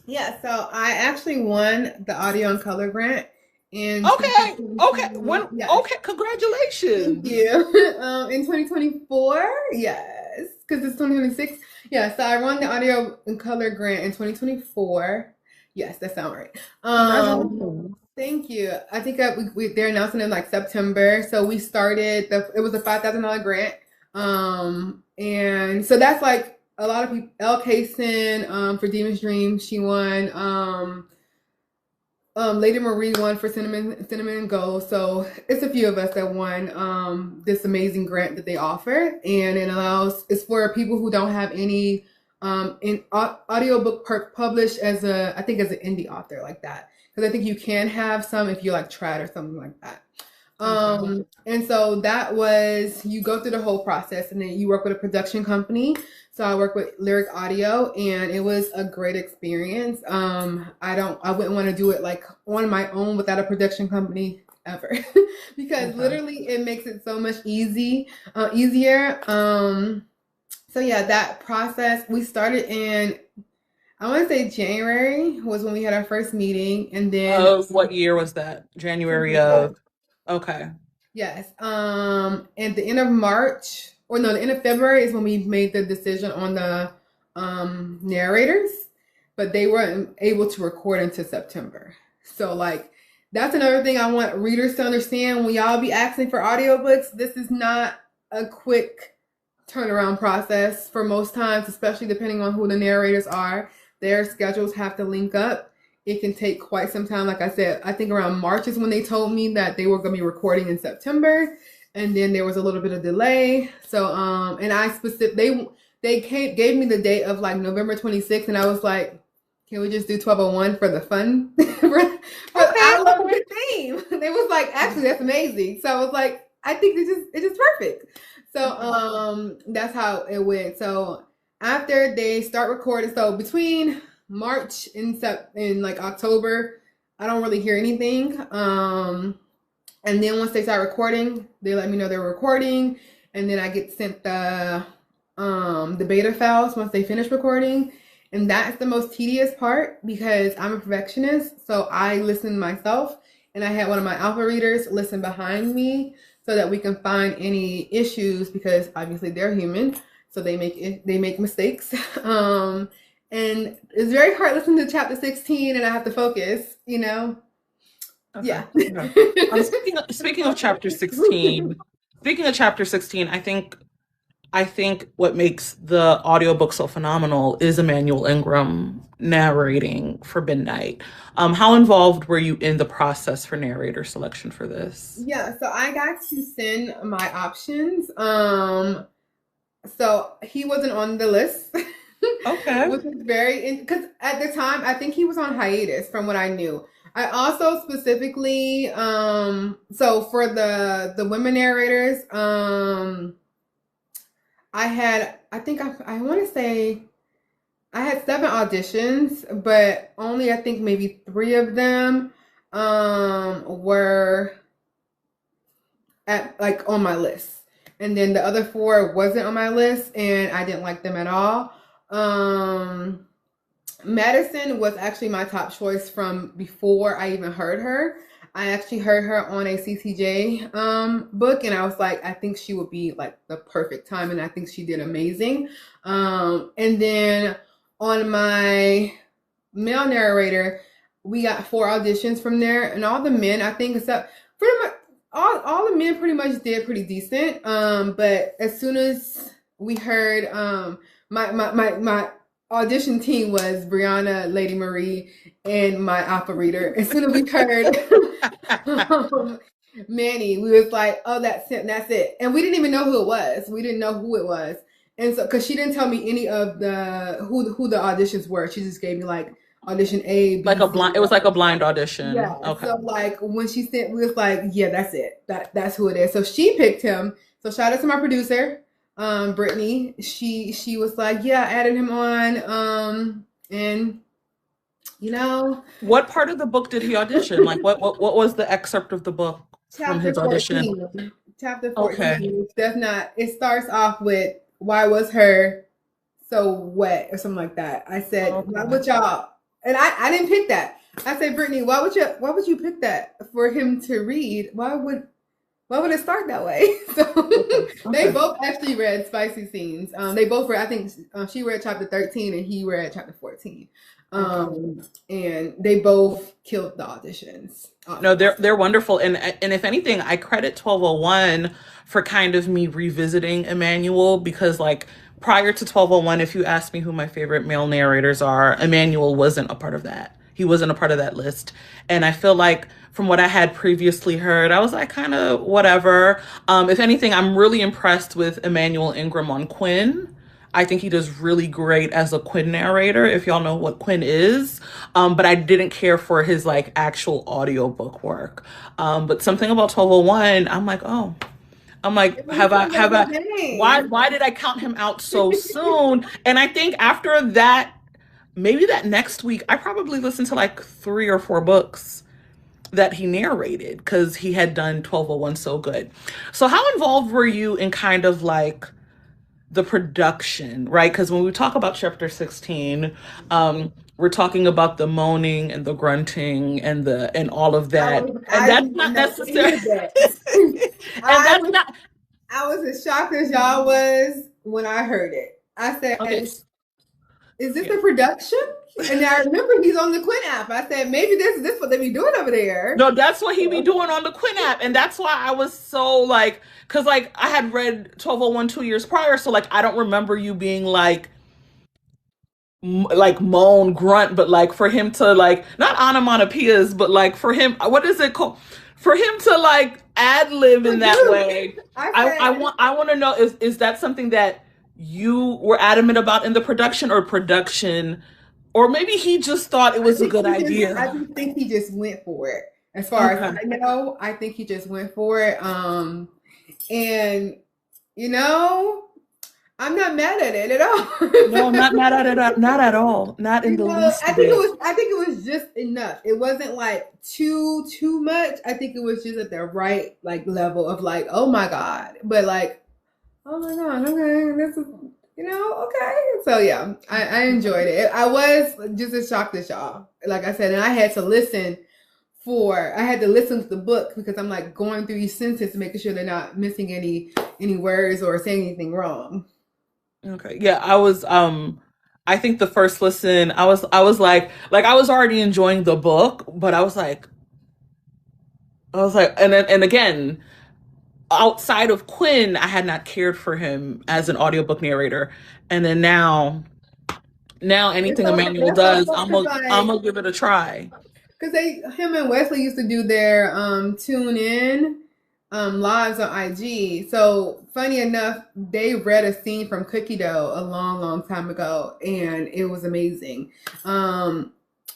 Yeah, so I actually won the audio and color grant in Okay. Okay. 2024. Yes. Okay, Thank congratulations. you. In 2024, yes, because it's 2026. Yeah, so I won the audio and color grant in 2024. Yes, that sounds right. Congratulations. Thank you. I think they're announcing in like September. So we started it was a $5,000 grant. And so that's like a lot of people. Elle Kaysen, for Demon's Dream, she won. Lady Marie won for Cinnamon and Gold. So it's a few of us that won this amazing grant that they offer, and it's for people who don't have any in audiobook published as I think as an indie author like that, because I think you can have some if you like trad or something like that. And so that was, you go through the whole process and then you work with a production company. So I work with Lyric Audio, and it was a great experience. I wouldn't want to do it like on my own without a production company ever, because literally it makes it so much easier. So yeah, that process, we started in, I want to say January was when we had our first meeting, and then Of what year was that? January of. Okay. yes. At the end of March, or no, the end of February is when we made the decision on the narrators, but they weren't able to record until September. So like that's another thing I want readers to understand. When y'all be asking for audiobooks, this is not a quick turnaround process for most times, especially depending on who the narrators are. Their schedules have to link up. It can take quite some time. Like I said, I think around March is when they told me that they were going to be recording in September, and then there was a little bit of delay. So and they gave me the date of like November 26th, and I was like, can we just do 1201 for the fun? I love the theme. They was like, actually, that's amazing. So I was like, I think it's just perfect. So that's how it went. So after they start recording, so between March and like October, I don't really hear anything. And then once they start recording, they let me know they're recording, and then I get sent the beta files once they finish recording. And that's the most tedious part because I'm a perfectionist. So I listen myself, and I had one of my alpha readers listen behind me so that we can find any issues, because obviously they're human. So they make mistakes. And it's very hard listening to chapter 16 and I have to focus, you know? Okay. Yeah. Speaking of chapter 16, I think what makes the audiobook so phenomenal is Emmanuel Ingram narrating for Midnight. How involved were you in the process for narrator selection for this? Yeah, so I got to send my options. So he wasn't on the list. Okay. Which is because at the time I think he was on hiatus from what I knew. I also specifically so for the women narrators, I want to say I had 7 auditions, but only I think maybe 3 of them were at like on my list. And then the other 4 wasn't on my list, and I didn't like them at all. Madison was actually my top choice from before I even heard her. I actually heard her on a CCJ book, and I was like, I think she would be like the perfect time, and I think she did amazing. And then on my male narrator, we got 4 auditions from there, and all the men, I think, except pretty much all the men pretty much did pretty decent. But as soon as we heard my audition team was Brianna, Lady Marie, and my alpha reader. As soon as we heard Manny, we was like, oh, that's it, that's it. And we didn't even know who it was. We didn't know who it was. And so, because she didn't tell me any of who the auditions were. She just gave me like audition A, B, like a blind. It was like a blind audition. Yeah. Okay. So like when she sent, we was like, yeah, that's it. That's who it is. So she picked him. So shout out to my producer, Brittany. She was like, yeah, I added him on. And you know, what part of the book did he audition? Like what was the excerpt of the book from his audition? chapter Okay. 14, which does not, it starts off with, why was her so wet or something like that. I said, why Okay. would y'all, and I didn't pick that. I said, Brittany, why would you pick that for him to read? Why would it start that way? So Okay. they Okay. both actually read spicy scenes. They both read, I think she read chapter 13 and he read chapter 14. Okay. And they both killed the auditions. No, they're wonderful, and if anything, I credit 1201 for kind of me revisiting Emmanuel because like prior to 1201, if you asked me who my favorite male narrators are, Emmanuel wasn't a part of that. He wasn't a part of that list, and I feel like from what I had previously heard, I was like kind of whatever. If anything, I'm really impressed with Emmanuel Ingram on Quinn. I think he does really great as a Quinn narrator, if y'all know what Quinn is. But I didn't care for his like actual audiobook work. But something about 1201, I'm like, oh, I'm like, It was have I, the name. why did I count him out so soon? And I think after that, maybe that next week, I probably listened to like 3 or 4 books that he narrated because he had done 1201 so good. So how involved were you in kind of like the production, right? Because when we talk about chapter 16, we're talking about the moaning and the grunting and the and all of that. And I that's did not not necessary. hear that. And I that's was not I was as shocked as y'all was when I heard it. I okay. said, "Is this Yeah. a production?" And I remember he's on the Quinn app. I said, "Maybe this is what they be doing over there." No, that's what he be doing on the Quinn app. And that's why I was so like, because like I had read 1201 2 years prior. So like I don't remember you being like moan grunt, but like for him to like not onomatopoeias, but like for him, what is it called, for him to like ad lib in that Produce. way. I I said, want to know, is that something that you were adamant about in the production, or production, or maybe he just thought it was a good I idea? just think he just went for it. As far as Okay. I know, I think he just went for it. And you know, I'm not mad at it at No, all. not at it, not at all, not in You the know, least bit. I think it was just enough. It wasn't like too much. I think it was just at the right like level of like, oh my God. But like, oh my God, okay, this is okay. So yeah, I enjoyed it. I was just as shocked as y'all. Like I said, and I had to listen to the book because I'm like going through each sentence, making sure they're not missing any words or saying anything wrong. Okay. Yeah, I think the first listen, I was like I was already enjoying the book, but I was like and again, outside of Quinn, I had not cared for him as an audiobook narrator. And then now anything Emmanuel That's so does, funny because I'm like gonna give it a try. him and Wesley used to do their tune in lives on IG. So funny enough, they read a scene from Cookie Dough a long time ago, and it was amazing.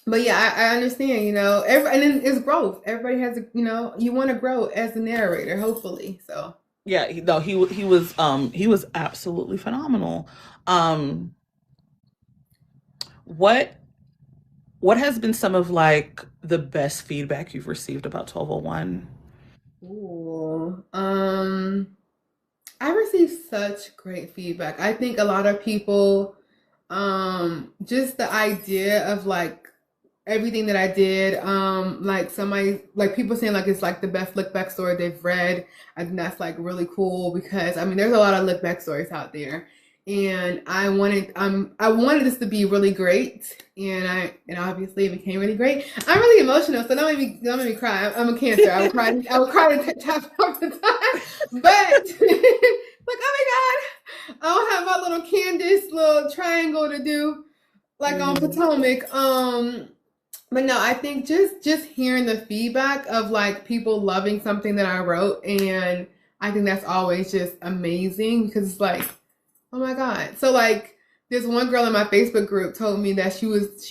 But yeah, I understand. And then it's growth. Everybody has you want to grow as a narrator, hopefully. So Yeah, no, he was absolutely phenomenal. Um, what what has been some of like the best feedback you've received about 1201? ooh, I received such great feedback. I think a lot of people, just the idea of like everything that I did, like somebody, like people saying like it's like the best look back story they've read. I think that's like really cool because I mean there's a lot of look back stories out there, and I wanted this to be really great, and obviously it became really great. I'm really emotional, so don't make me cry. I'm a Cancer. I would cry to top all the time, but like oh my god, I don't have my little Candace little triangle to do like on Mhm. Potomac. But no, I think just hearing the feedback of like people loving something that I wrote, and I think that's always just amazing because it's like, oh my God. So like this one girl in my Facebook group told me that she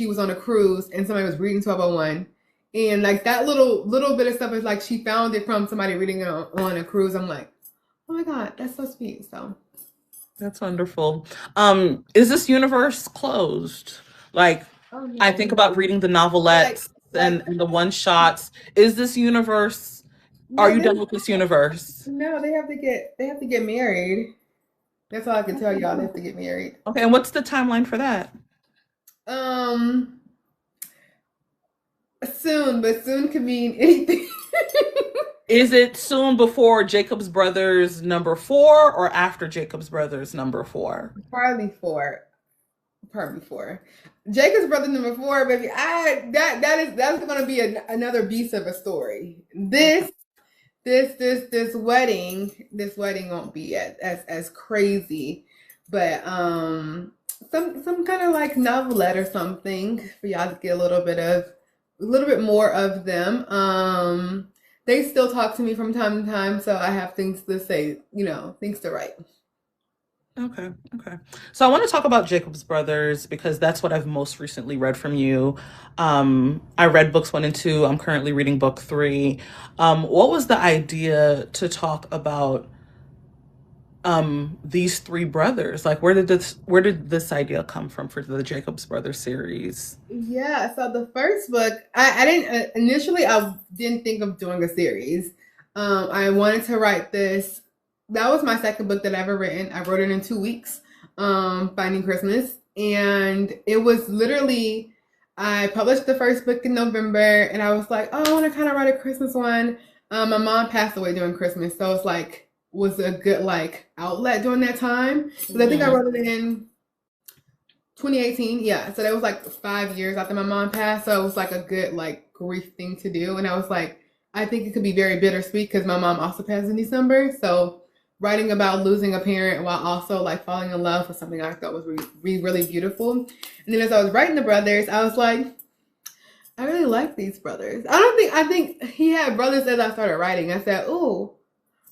was on a cruise and somebody was reading 1201. And like that little bit of stuff is like she found it from somebody reading it on a cruise. I'm like, oh my God, that's so sweet. So That's wonderful. Is this universe closed? Like, oh I think no. about reading the Like novelettes like and the one shots. Is this universe? Are Yeah, you done with this universe? no, they have to get married. That's all I can tell y'all. They have to get married. Okay, and what's the timeline for that? Um, soon, but soon can mean anything. Is it soon before Jacob's Brothers number 4 or after Jacob's Brothers number 4? Probably four. Probably four. Jacob's brother number four, baby. That's gonna be another beast of a story. Okay. This wedding won't be as crazy, but some kind of like novelette or something for y'all to get a little bit more of them. They still talk to me from time to time, so I have things to say, things to write. Okay. Okay. So I want to talk about Jacob's Brothers because that's what I've most recently read from you. I read books 1 and 2. I'm currently reading book 3. What was the idea to talk about these three brothers? Like where did this idea come from for the Jacob's Brothers series? Yeah, so the first book, I didn't initially I didn't think of doing a series. I wanted to write this. That was my second book that I ever written. I wrote it in 2 weeks, Finding Christmas, and it was literally I published the first book in November, and I was like, oh, I want to kind of write a Christmas one. My mom passed away during Christmas, so it's like was a good like outlet during that time because I think I Hmm. wrote it in 2018, yeah. So that was like 5 years after my mom passed. So it was like a good like grief thing to do. And I was like, I think it could be very bittersweet because my mom also passed in December. So writing about losing a parent while also like falling in love was something I thought was really beautiful. And then as I was writing the brothers, I was like, I really like these brothers. I think he had brothers as I started writing. I said, oh,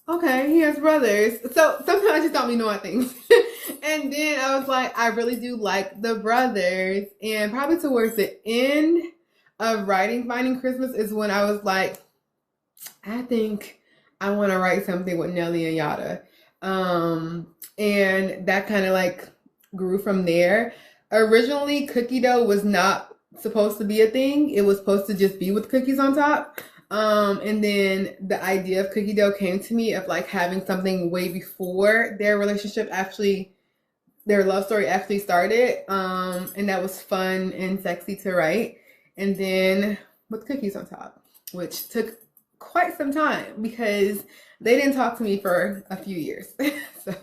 okay, he has brothers. So sometimes I just don't be knowing things. And then I was like, I really do like the brothers. And probably towards the end of writing Finding Christmas is when I was like, I think I want to write something with Nelly and Yada. And that kind of like grew from there. Originally, cookie dough was not supposed to be a thing. It was supposed to just be with cookies on top. And then the idea of cookie dough came to me of like having something way before their love story actually started. And that was fun and sexy to write. And then with cookies on top, which took quite some time because they didn't talk to me for a few years. So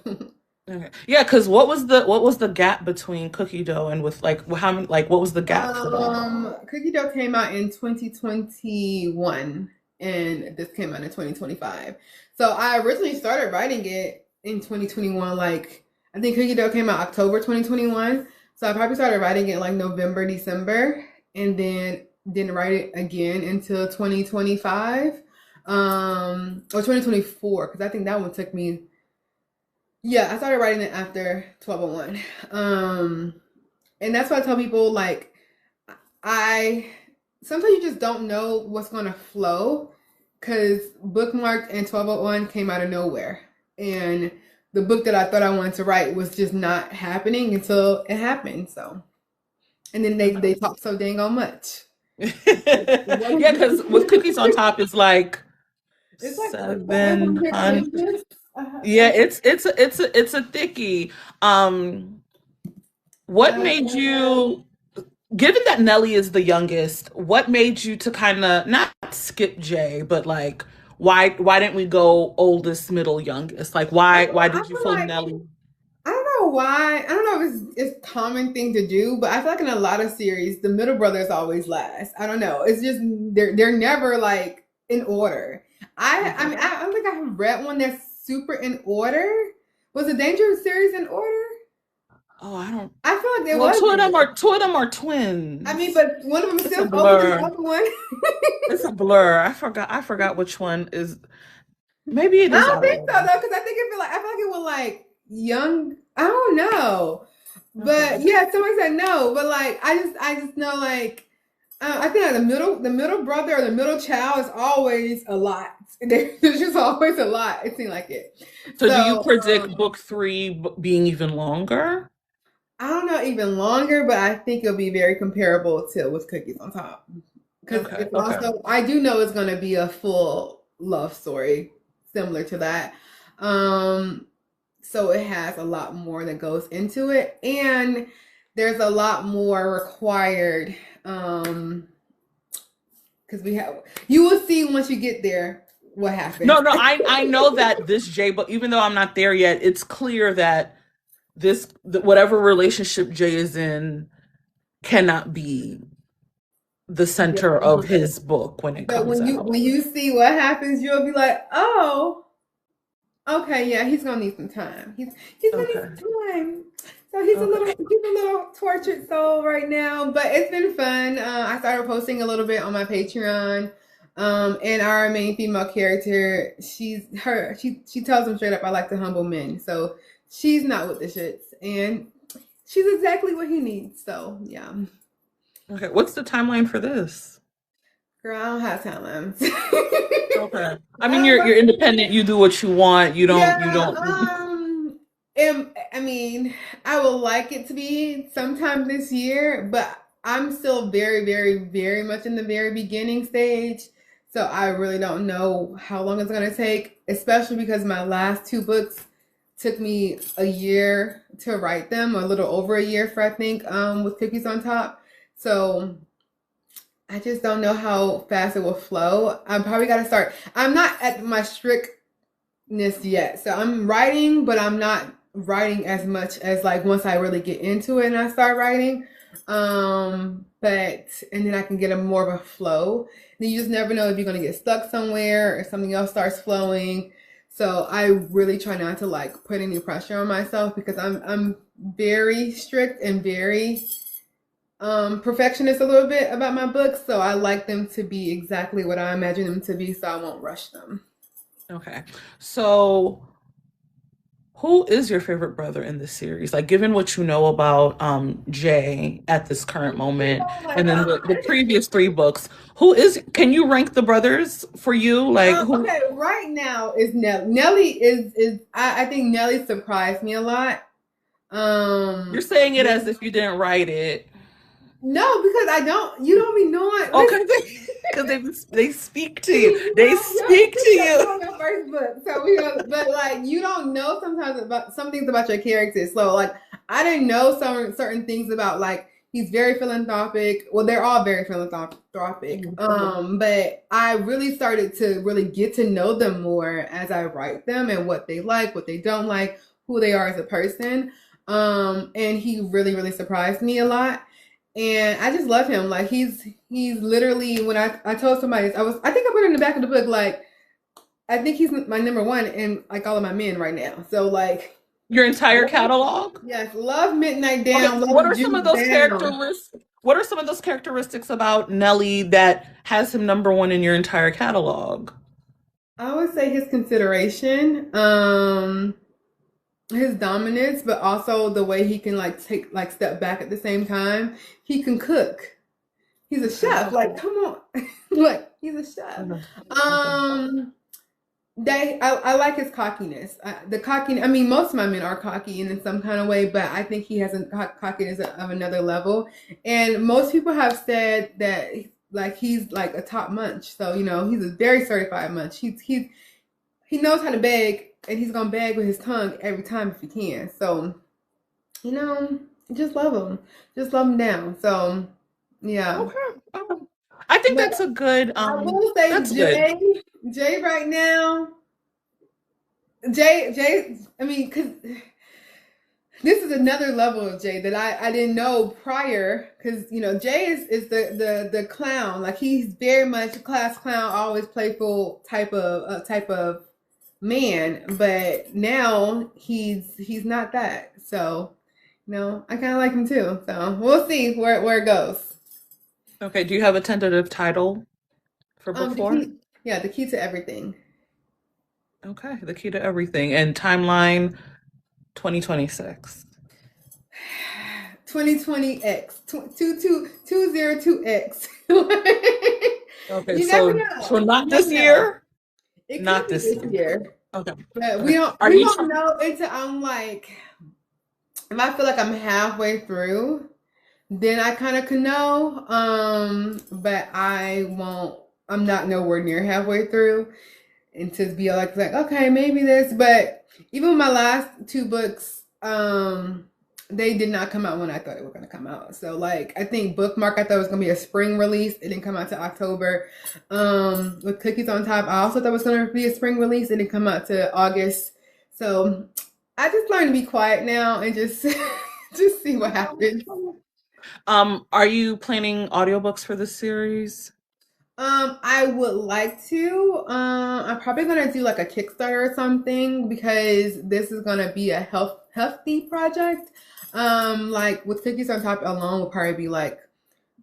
Okay. Yeah, because what was the gap between Cookie Dough and with like how many like what was the gap for that? Cookie Dough came out in 2021 and this came out in 2025. So I originally started writing it in 2021. Like I think Cookie Dough came out October 2021. So I probably started writing it like November, December, and then didn't write it again until 2025. Or 2024, because I think that one took me, yeah, I started writing it after 1201. And that's why I tell people like I sometimes you just don't know what's gonna flow because Bookmarked and 1201 came out of nowhere. And the book that I thought I wanted to write was just not happening until it happened. So and then they talk so dang on much. Yeah, because with Cookies on Top is like It's like 700 700. pages. Yeah, it's a thickie. What Uh, made you, given that Nelly is the youngest, what made you to kind of not skip Jay, but like why didn't we go oldest, middle, youngest? Like why I did you feel feel like Nelly? I don't know why. I don't know if it's a common thing to do, but I feel like in a lot of series, the middle brothers always last. I don't know. It's just they're never like in order. I Okay. mean I don't think I have read one that's super in order. Was the Dangerous series in order? Oh, I don't. I feel like they Well, wasn't. two of them are I mean, twins. but one of them is It's a still older than the blur. other one. It's a blur. I forgot which one is. Maybe it I is don't out of think so order. though, because I feel like it was like young. I don't know, Okay. but yeah, somebody said no, but like I just know like I think like the middle brother or the middle child is always a lot. There's just always a lot. It seemed like it. So, do you So predict book 3 being even longer? I don't know even longer, but I think it'll be very comparable to with Cookies on Top because Okay. it's Okay. also I do know it's gonna be a full love story similar to that. So it has a lot more that goes into it, and there's a lot more required. Because you will see once you get there what happens. No, I know that this Jay, but even though I'm not there yet, it's clear that whatever relationship Jay is in cannot be the center Yeah. of his book when it But comes out. when you see what happens, you'll be like, oh, okay, yeah, he's gonna need some time. He's gonna need Okay. some time. So he's Okay. a little tortured soul right now, but it's been fun. I started posting a little bit on my Patreon. And our main female character, she tells him straight up, I like to humble men. So she's not with the shits, and she's exactly what he needs. So yeah. Okay. What's the timeline for this? Girl, I don't have timelines. Okay. I mean, you're independent. You do what you want. You don't. And I mean, I would like it to be sometime this year, but I'm still very, very, very much in the very beginning stage. So I really don't know how long it's gonna take, especially because my last two books took me a year to write them, a little over a year for I think, with Cookies on Top. So I just don't know how fast it will flow. I'm probably gotta start. I'm not at my strictness yet. So I'm writing, but I'm not writing as much as like once I really get into it and I start writing. But and then I can get a more of a flow. Then you just never know if you're gonna get stuck somewhere or something else starts flowing. So I really try not to like put any pressure on myself because I'm very strict and very perfectionist a little bit about my books. So I like them to be exactly what I imagine them to be, so I won't rush them. Okay. So, who is your favorite brother in this series? Like, given what you know about Jay at this current moment, Oh my and then God. the previous three books, who is? Can you rank the brothers for you? Like, who? Okay, right now is Nelly. Nelly is I think Nelly surprised me a lot. You're saying it Yeah. as if you didn't write it. No, because I don't. You don't be knowing. Okay, because they speak to you. They Yeah, speak to you you. on your first book, so but like you don't know sometimes about some things about your characters. So like I didn't know some certain things about like he's very philanthropic. Well, they're all very philanthropic. But I really started to really get to know them more as I write them and what they like, what they don't like, who they are as a person. And he really, really surprised me a lot. And I just love him. Like he's literally when I told somebody I think I put it in the back of the book like I think he's my number one in like all of my men right now. So like Your entire catalog? yes, love Midnight Okay, Down, what love are some Juice of those Down. characteristics? What are some of those characteristics about Nelly that has him number one in your entire catalog? I would say his consideration, his dominance, but also the way he can like take like step back at the same time. He can cook. He's a chef. Like, come on. Like, he's a chef. Um I like his cockiness. The cocky. I mean, most of my men are cocky in some kind of way, but I think he has a cockiness of another level. And most people have said that like he's like a top munch. So you know, he's a very certified munch. He knows how to beg, and he's gonna beg with his tongue every time if he can. So you know, just love him down. So yeah. Okay. Oh, I think But that's a good I will say that's good. Jay right now. I mean, because this is another level of Jay that I didn't know prior. Because you know, Jay is the clown. Like he's very much a class clown, always playful type of man. But now he's not that. So you know, I kind of like him too. So we'll see where it goes. Okay, do you have a tentative title for book The four? key, yeah, the key to everything. Okay, the key to everything and timeline 2026. 2020X 202x. Okay, You never so know. You not never this know. year, It could not be this this year. year, Okay, but okay. Are we you? don't know until I'm like if I feel like I'm halfway through, then I kind of can know. But I won't. I'm not nowhere near halfway through. and to be like okay, maybe this. But even with my last two books, they did not come out when I thought they were going to come out. So like I think Bookmark, I thought it was going to be a spring release. It didn't come out to October. With Cookies on Top, I also thought it was going to be a spring release. It didn't come out to August. So I just learned to be quiet now and just just see what happens. Are you planning audiobooks for this series? I would like to. I'm probably gonna do like a Kickstarter or something because this is gonna be a hefty project. Like with Cookies on Top alone will probably be like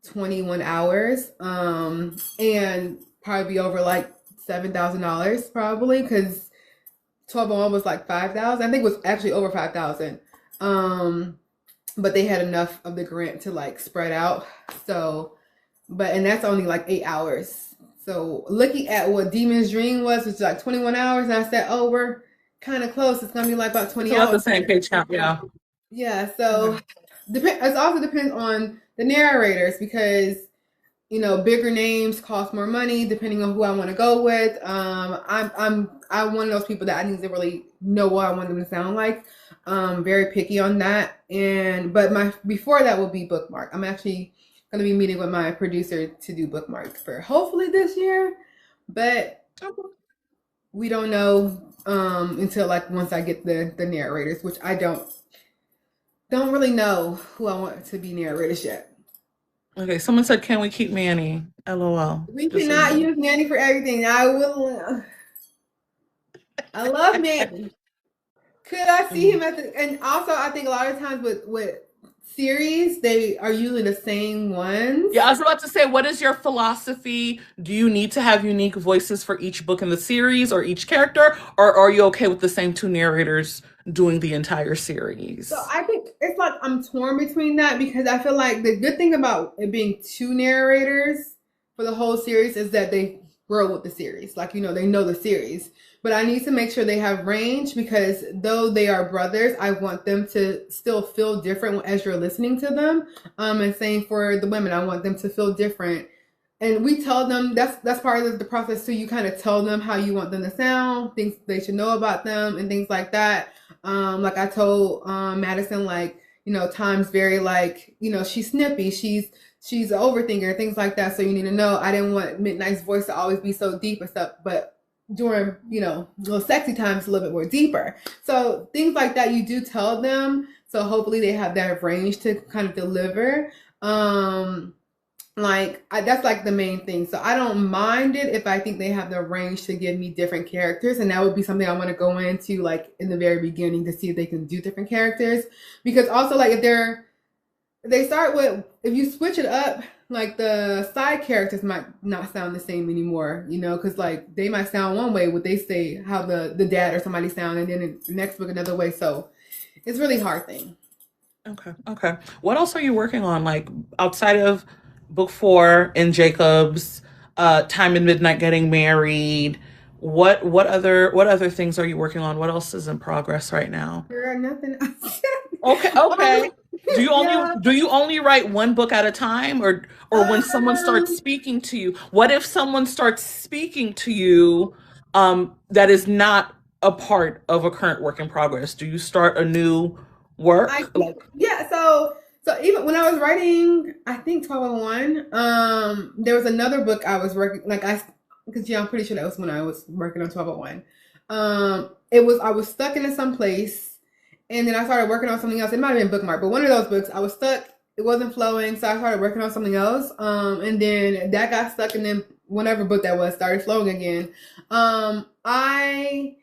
21 hours. And probably be over like $7,000 probably because 1201 was like 5,000. I think it was actually over 5,000. But they had enough of the grant to like spread out. So and that's only like 8 hours. So looking at what Demon's Dream was, which is like 21 hours, and I said, oh, we're kind of close. It's gonna be like about 20 So about the hours. same page count, yeah. Yeah. So it also depends on the narrators because bigger names cost more money depending on who I want to go with. I'm one of those people that I need to really know what I want them to sound like. Very picky on that. But before that will be Bookmark. I'm actually going to be meeting with my producer to do Bookmark for hopefully this year, but we don't know until like once I get the narrators, which I don't really know who I want to be narrators yet. Okay, someone said, "Can we keep Manny?" LOL. We cannot use Manny for everything. I will. I love Manny. Could I see him and also I think a lot of times with series, they are usually the same ones. Yeah, I was about to say, what is your philosophy? Do you need to have unique voices for each book in the series or each character, or are you okay with the same two narrators doing the entire series? So I think it's like I'm torn between that because I feel like the good thing about it being two narrators for the whole series is that they grow with the series. Like, they know the series. But I need to make sure they have range because though they are brothers, I want them to still feel different as you're listening to them. And same for the women, I want them to feel different. And we tell them that's part of the process too. You kind of tell them how you want them to sound, things they should know about them, and things like that. Like I told Madison, like Time's very like she's snippy, she's an overthinker, things like that. So you need to know I didn't want Midnight's voice to always be so deep and stuff, but during little sexy times a little bit more deeper. So things like that you do tell them. So hopefully they have that range to kind of deliver. That's like the main thing. So I don't mind it if I think they have the range to give me different characters, and that would be something I want to go into like in the very beginning to see if they can do different characters. Because also like if they start with, if you switch it up, like the side characters might not sound the same anymore, because like they might sound one way, what they say, how the dad or somebody sound, and then in the next book another way. So it's really hard thing. Okay. What else are you working on? Like outside of book 4 in Jacob's, Time and Midnight Getting Married. What other things are you working on? What else is in progress right now? There are nothing else. Okay. Yeah. Do you only write one book at a time, or when someone starts speaking to you? What if someone starts speaking to you that is not a part of a current work in progress? Do you start a new work? Yeah, so even when I was writing, I think 1201, there was another book I was working because I'm pretty sure that was when I was working on 1201. I was stuck into some place, and then I started working on something else. It might have been Bookmark, but one of those books I was stuck. It wasn't flowing, so I started working on something else. And then that got stuck, and then whatever book that was started flowing again. I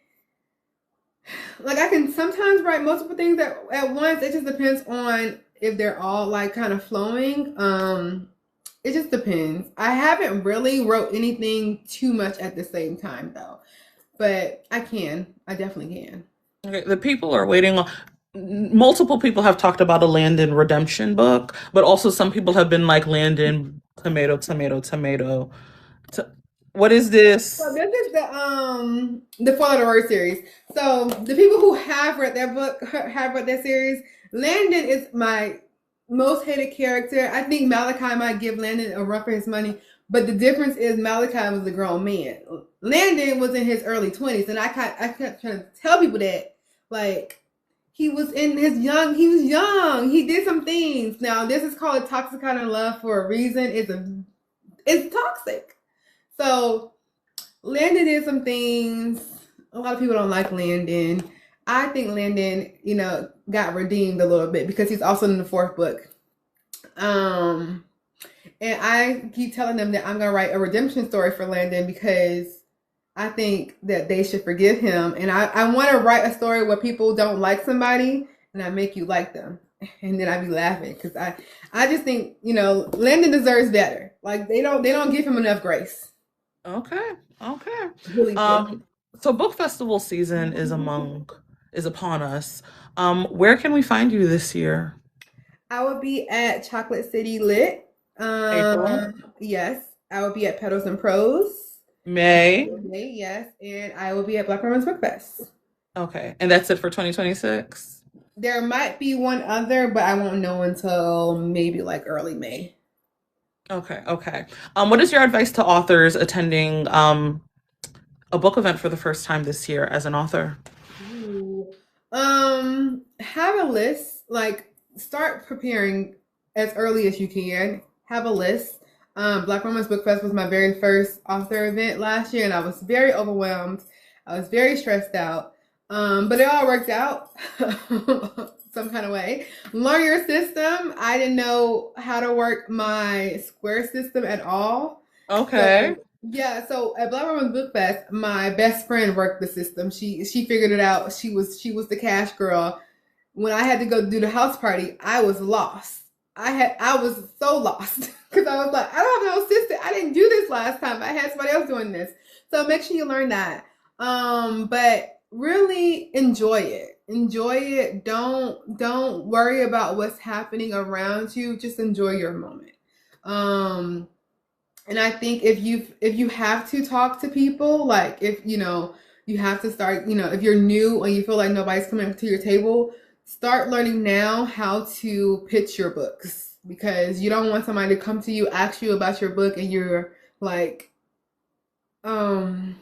can sometimes write multiple things at once. It just depends on if they're all like kind of flowing. It just depends. I haven't really wrote anything too much at the same time though, but I definitely can. Okay, the people are waiting on. Multiple people have talked about a Landon redemption book, but also some people have been like Landon tomato tomato tomato. What is this? So this is the Fall of the Word series. So the people who have read that book, have read that series, Landon is my most hated character. I think Malachi might give Landon a run for his money, But the difference is Malachi was a grown man. Landon was in his early 20s, and I kept trying to tell people that, like, he was young. He did some things. Now, this is called a toxic kind of love for a reason. It's toxic. So Landon did some things. A lot of people don't like Landon. I think Landon, got redeemed a little bit because he's also in the fourth book. And I keep telling them that I'm gonna write a redemption story for Landon because I think that they should forgive him. And I want to write a story where people don't like somebody and I make you like them. And then I be laughing because I just think, Landon deserves better. Like they don't give him enough grace. Okay. Okay. Really. So book festival season is upon us. Where can we find you this year? I will be at Chocolate City Lit. April, Yes. I will be at Petals and Prose. May. May, yes. And I will be at Black Women's Book Fest. Okay. And that's it for 2026? There might be one other, but I won't know until maybe like early May. Okay. Okay. What is your advice to authors attending a book event for the first time this year as an author? Ooh. Have a list. Like, start preparing as early as you can. Have a list. Black Women's Book Fest was my very first author event last year, and I was very overwhelmed. I was very stressed out. But it all worked out some kind of way. Learn your system. I didn't know how to work my Square system at all. Okay. So at Black Women's Book Fest, my best friend worked the system. She figured it out. She was the cash girl. When I had to go do the house party, I was lost. I was so lost because I was like, I don't have no assistant. I didn't do this last time. I had somebody else doing this. So make sure you learn that. But really enjoy it. Enjoy it. Don't worry about what's happening around you. Just enjoy your moment. And I think if you have to talk to people, like if you have to start, if you're new and you feel like nobody's coming to your table, start learning now how to pitch your books because you don't want somebody to come to you, ask you about your book, and you're like, so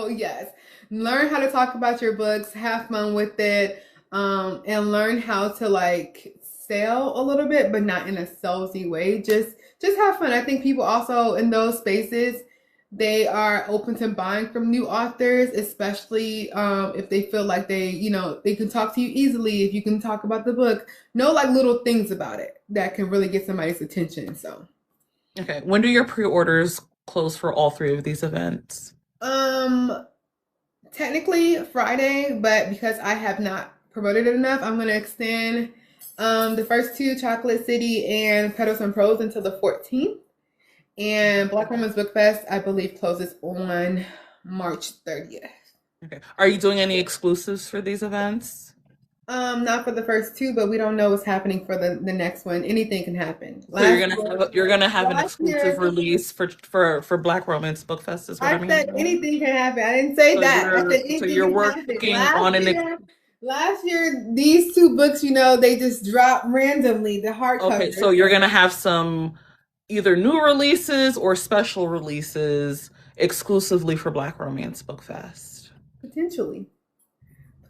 yes, learn how to talk about your books, have fun with it, and learn how to like sell a little bit, but not in a salesy way. Just have fun. I think people also in those spaces, they are open to buying from new authors, especially if they feel like they can talk to you easily. If you can talk about the book, know like little things about it that can really get somebody's attention. So, okay. When do your pre-orders close for all three of these events? Technically Friday, but because I have not promoted it enough, I'm gonna extend the first two, Chocolate City and Petals and Prose, until the 14th. And Black Women's Book Fest, I believe, closes on March 30th. Okay. Are you doing any exclusives for these events? Not for the first two, but we don't know what's happening for the next one. Anything can happen. So you're gonna have an exclusive release for Black Romance Book Fest is what I mean. I said anything can happen. I didn't say that. I said anything you're can happen. working Last year, these two books, they just dropped randomly, the hardcover. Okay, so you're going to have some either new releases or special releases exclusively for Black Romance Book Fest. Potentially.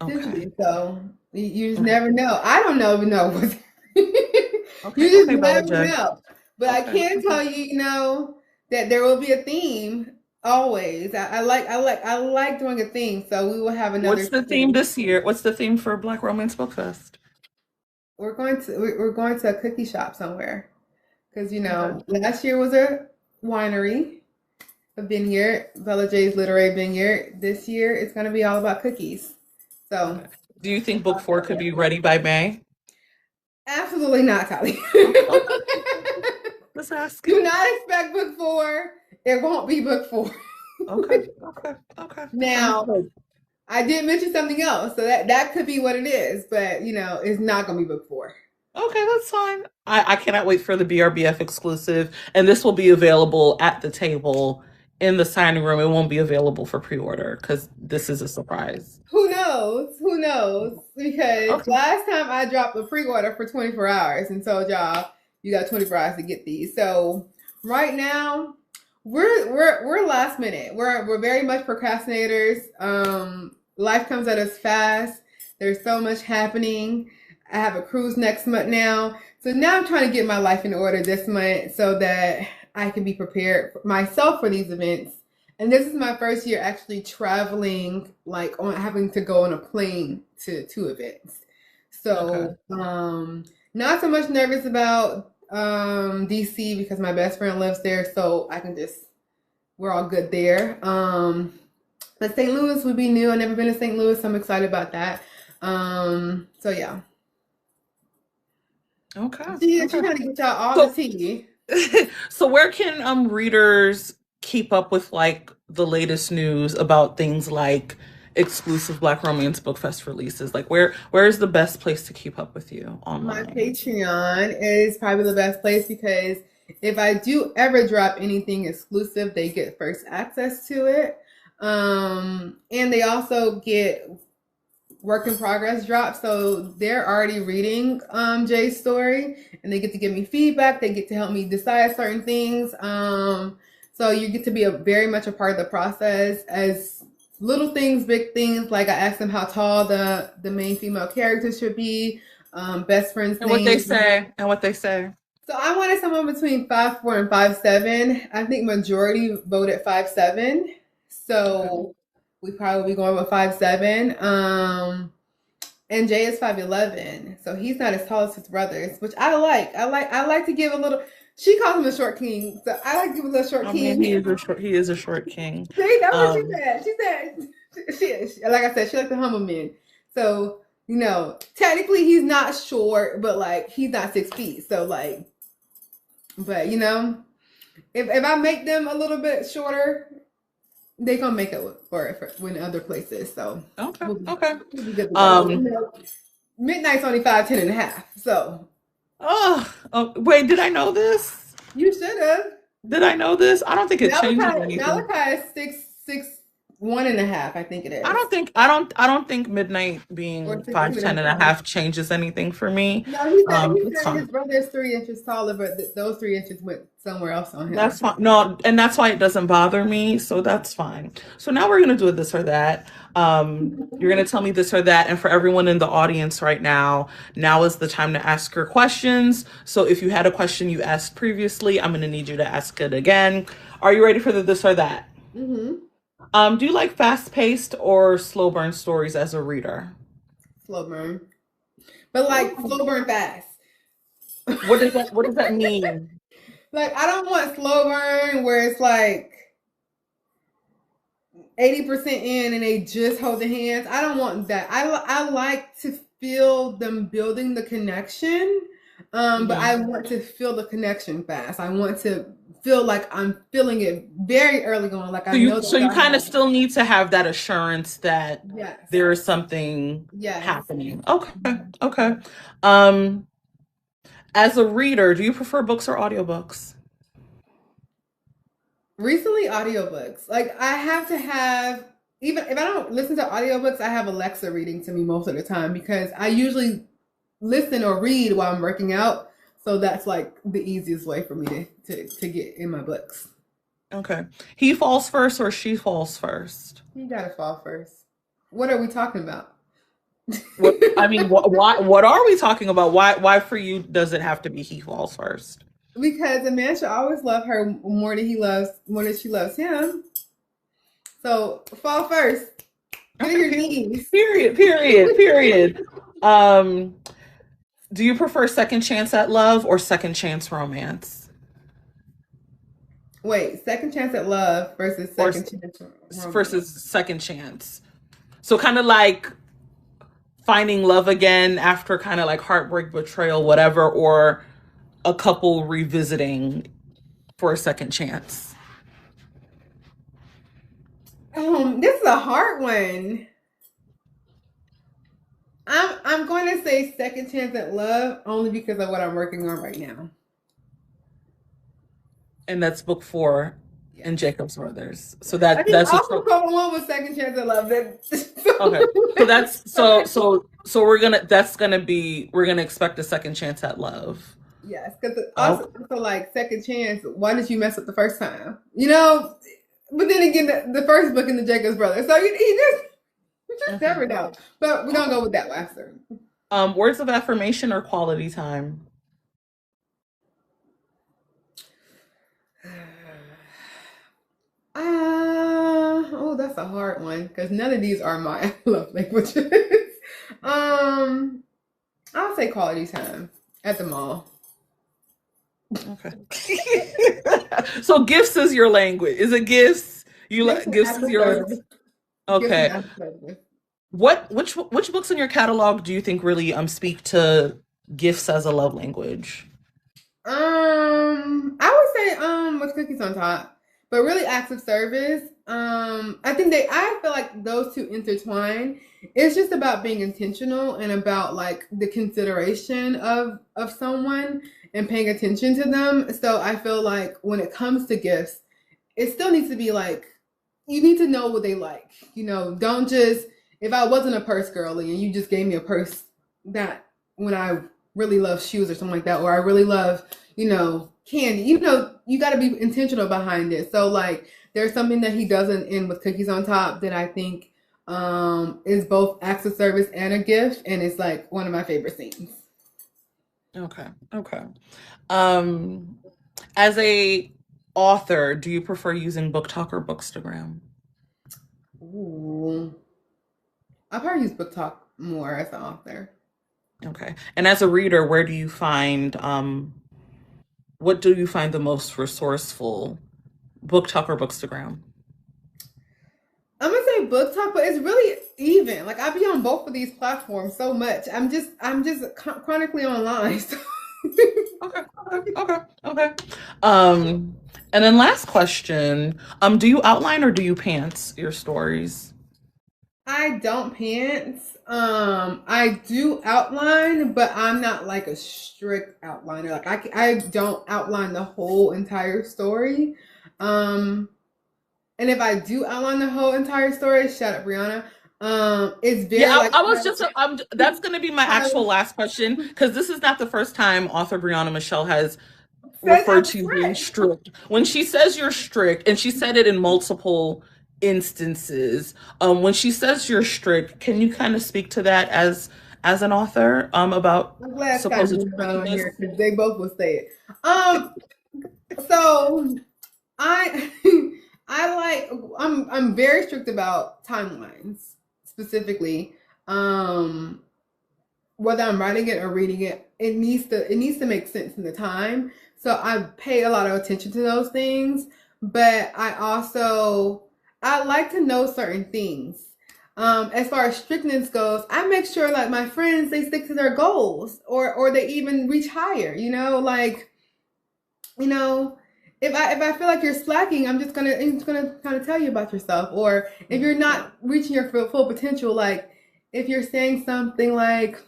Okay. So you just never know. I don't know what's okay, you just never know. But I can tell you, that there will be a theme. Always. I like doing a theme, so we will have another. What's the theme this year? What's the theme for Black Romance Book Fest? We're going to a cookie shop somewhere, because last year was a winery, a vineyard, Bella J's Literary Vineyard. This year it's going to be all about cookies. So, do you think book 4 could be ready by May? Absolutely not, Talia. Let's ask. Do not expect book 4. It won't be book 4. Okay. Now, I did mention something else, so that could be what it is, but it's not gonna be book 4. Okay, that's fine. I cannot wait for the BRBF exclusive, and this will be available at the table in the signing room. It won't be available for pre-order because this is a surprise. Who knows? Because last time I dropped a pre-order for 24 hours and told y'all You got 24 hours to get these. So right now, we're last minute. We're very much procrastinators. Life comes at us fast. There's so much happening. I have a cruise next month now. So now I'm trying to get my life in order this month so that I can be prepared myself for these events. And this is my first year actually traveling, like on having to go on a plane to two events. Okay. So not so much nervous about DC because my best friend lives there, so I can just we're all good there. But St. Louis would be new. I've never been to St. Louis, so I'm excited about that. So yeah. Okay. She's trying to get y'all all the tea. So where can readers keep up with like the latest news about things like exclusive Black Romance Book Fest releases? Like where is the best place to keep up with you My online? Patreon is probably the best place because if I do ever drop anything exclusive, they get first access to it. And they also get work in progress drops. So they're already reading Jay's story and they get to give me feedback. They get to help me decide certain things. So you get to be very much a part of the process as little things, big things. Like I asked them how tall the main female character should be, best friend's And what they name. say, and what they say. So I wanted someone between 5'4" and 5'7". I think majority voted 5'7". Okay. So we probably be going with 5'7". And Jay is 5'11", so he's not as tall as his brothers, which I like. I like to give a little. She calls him a short king, so I like to give a little short I king. mean, he is a short king. See, that's what she said. She like I said, she like the humble men. So technically he's not short, but like he's not 6 feet. So like, but if I make them a little bit shorter, they gonna make it for it in other places. So Okay. we'll be good to Um. go. Midnight's only 5'10" and a half. So Oh, wait, did I know this? you should have. Did I know this? I don't think it changes anything. Malachi is 6'1" and a half. I think it is. I don't think midnight Or being 6'2" 5'10" and a half changes anything for me. No, he It's said his fine. brother is 3 inches taller, but those 3 inches went somewhere else on him. That's fine. No, and that's why it doesn't bother me. So that's fine. So now we're gonna do a this or that. You're gonna tell me this or that, and for everyone in the audience right now is the time to ask your questions. So if you had a question you asked previously, I'm gonna need you to ask it again. Are you ready for the this or that? Do you like fast-paced or slow burn stories as a reader? Slow burn, but like slow burn fast. What does that mean? Like I don't want slow burn where it's like 80% in and they just hold the hands. I don't want that. I like to feel them building the connection, but I want to feel the connection fast. I want to feel like I'm feeling it very early on. Like So you kind of still need to have that assurance that yes. there is something happening. Okay. Okay. As a reader, do you prefer books or audiobooks? Recently, audiobooks. Like I have to have, even if I don't listen to audiobooks, I have Alexa reading to me most of the time because I usually listen or read while I'm working out. So that's like the easiest way for me to get in my books. Okay. He falls first or she falls first? You gotta fall first. What are we talking about? What are we talking about? Why for you does it have to be he falls first? Because a man should always love her more than she loves him. So fall first. Get on your knees. Period. Do you prefer second chance at love or second chance romance? Wait, second chance at love versus second chance romance. Versus second chance. So kind of like finding love again after kind of like heartbreak, betrayal, whatever, or a couple revisiting for a second chance. This is a hard one. I'm going to say second chance at love only because of what I'm working on right now. And that's book 4 in Jacob's Brothers. So that's also couple one with second chance at love. Okay. So we're gonna expect a second chance at love. Yes, because Oh, also for like second chance, why did you mess up the first time? You know, but then again, the first book in the Jacobs Brothers, so you just okay. never know. But we're gonna Okay. go with that answer. Words of affirmation or quality time? Oh, that's a hard one because none of these are my love languages. I'll say quality time at the mall. Okay. So gifts is your language. Is it gifts? Gifts and Gifts acts is of your service. Gifts and okay. acts of service. Which books in your catalog do you think really speak to gifts as a love language? I would say with cookies on top, but really acts of service. I feel like those two intertwine. It's just about being intentional and about like the consideration of someone and paying attention to them. So I feel like when it comes to gifts, it still needs to be like you need to know what they like. You know, don't just if I wasn't a purse girly and you just gave me a purse that when I really love shoes or something like that, or I really love, candy, you got to be intentional behind it. So like there's something that he doesn't end with cookies on top that I think is both acts of service and a gift, and it's like one of my favorite scenes. Okay. Okay. Um, as a author, do you prefer using Book Talk or Bookstagram? Ooh, I probably use book talk more as an author. Okay. And as a reader, where do you find what do you find the most resourceful? Book Talk or Bookstagram? I'm gonna say book talk, but it's really even. Like I be on both of these platforms so much. I'm just chronically online. So. Okay, okay, okay, okay. Um, and then last question, do you outline or do you pants your stories? I don't pants. I do outline, but I'm not like a strict outliner. Like I don't outline the whole entire story. Um, and if I do outline the whole entire story, shut up, Brianna. It's Yeah, very like I was just, that's going to be my actual highlight. last question because this is not the first time author Brianna Michelle has Says referred I'm to you being strict. strict. When she says you're strict, and she said it in multiple instances, when she says you're strict, can you kind of speak to that as an author, about I'm glad Scott supposed moved on strictness? here because they both will say it. So I I like I'm very strict about timelines specifically. Um Whether I'm writing it or reading it, it needs to make sense in the time. So I pay a lot of attention to those things, but I like to know certain things. As far as strictness goes, I make sure like my friends they stick to their goals or they even reach higher. You know, if I feel like you're slacking, I'm just gonna kind of tell you about yourself. Or if you're not reaching your full potential, like if you're saying something like,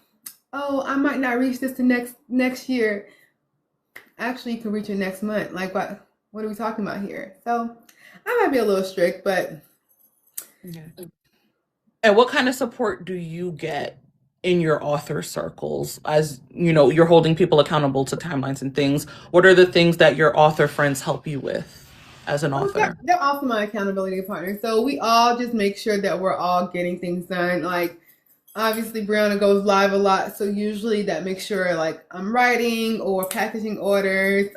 "Oh, I might not reach this to next year," actually, you can reach it next month. Like what are we talking about here? So I might be a little strict, but Yeah. And what kind of support do you get in your author circles as you're holding people accountable to timelines and things? What are the things that your author friends help you with as an they're, author? they're also my accountability partners. So we all just make sure that we're all getting things done. Like obviously Brianna goes live a lot, so usually that makes sure like I'm writing or packaging orders.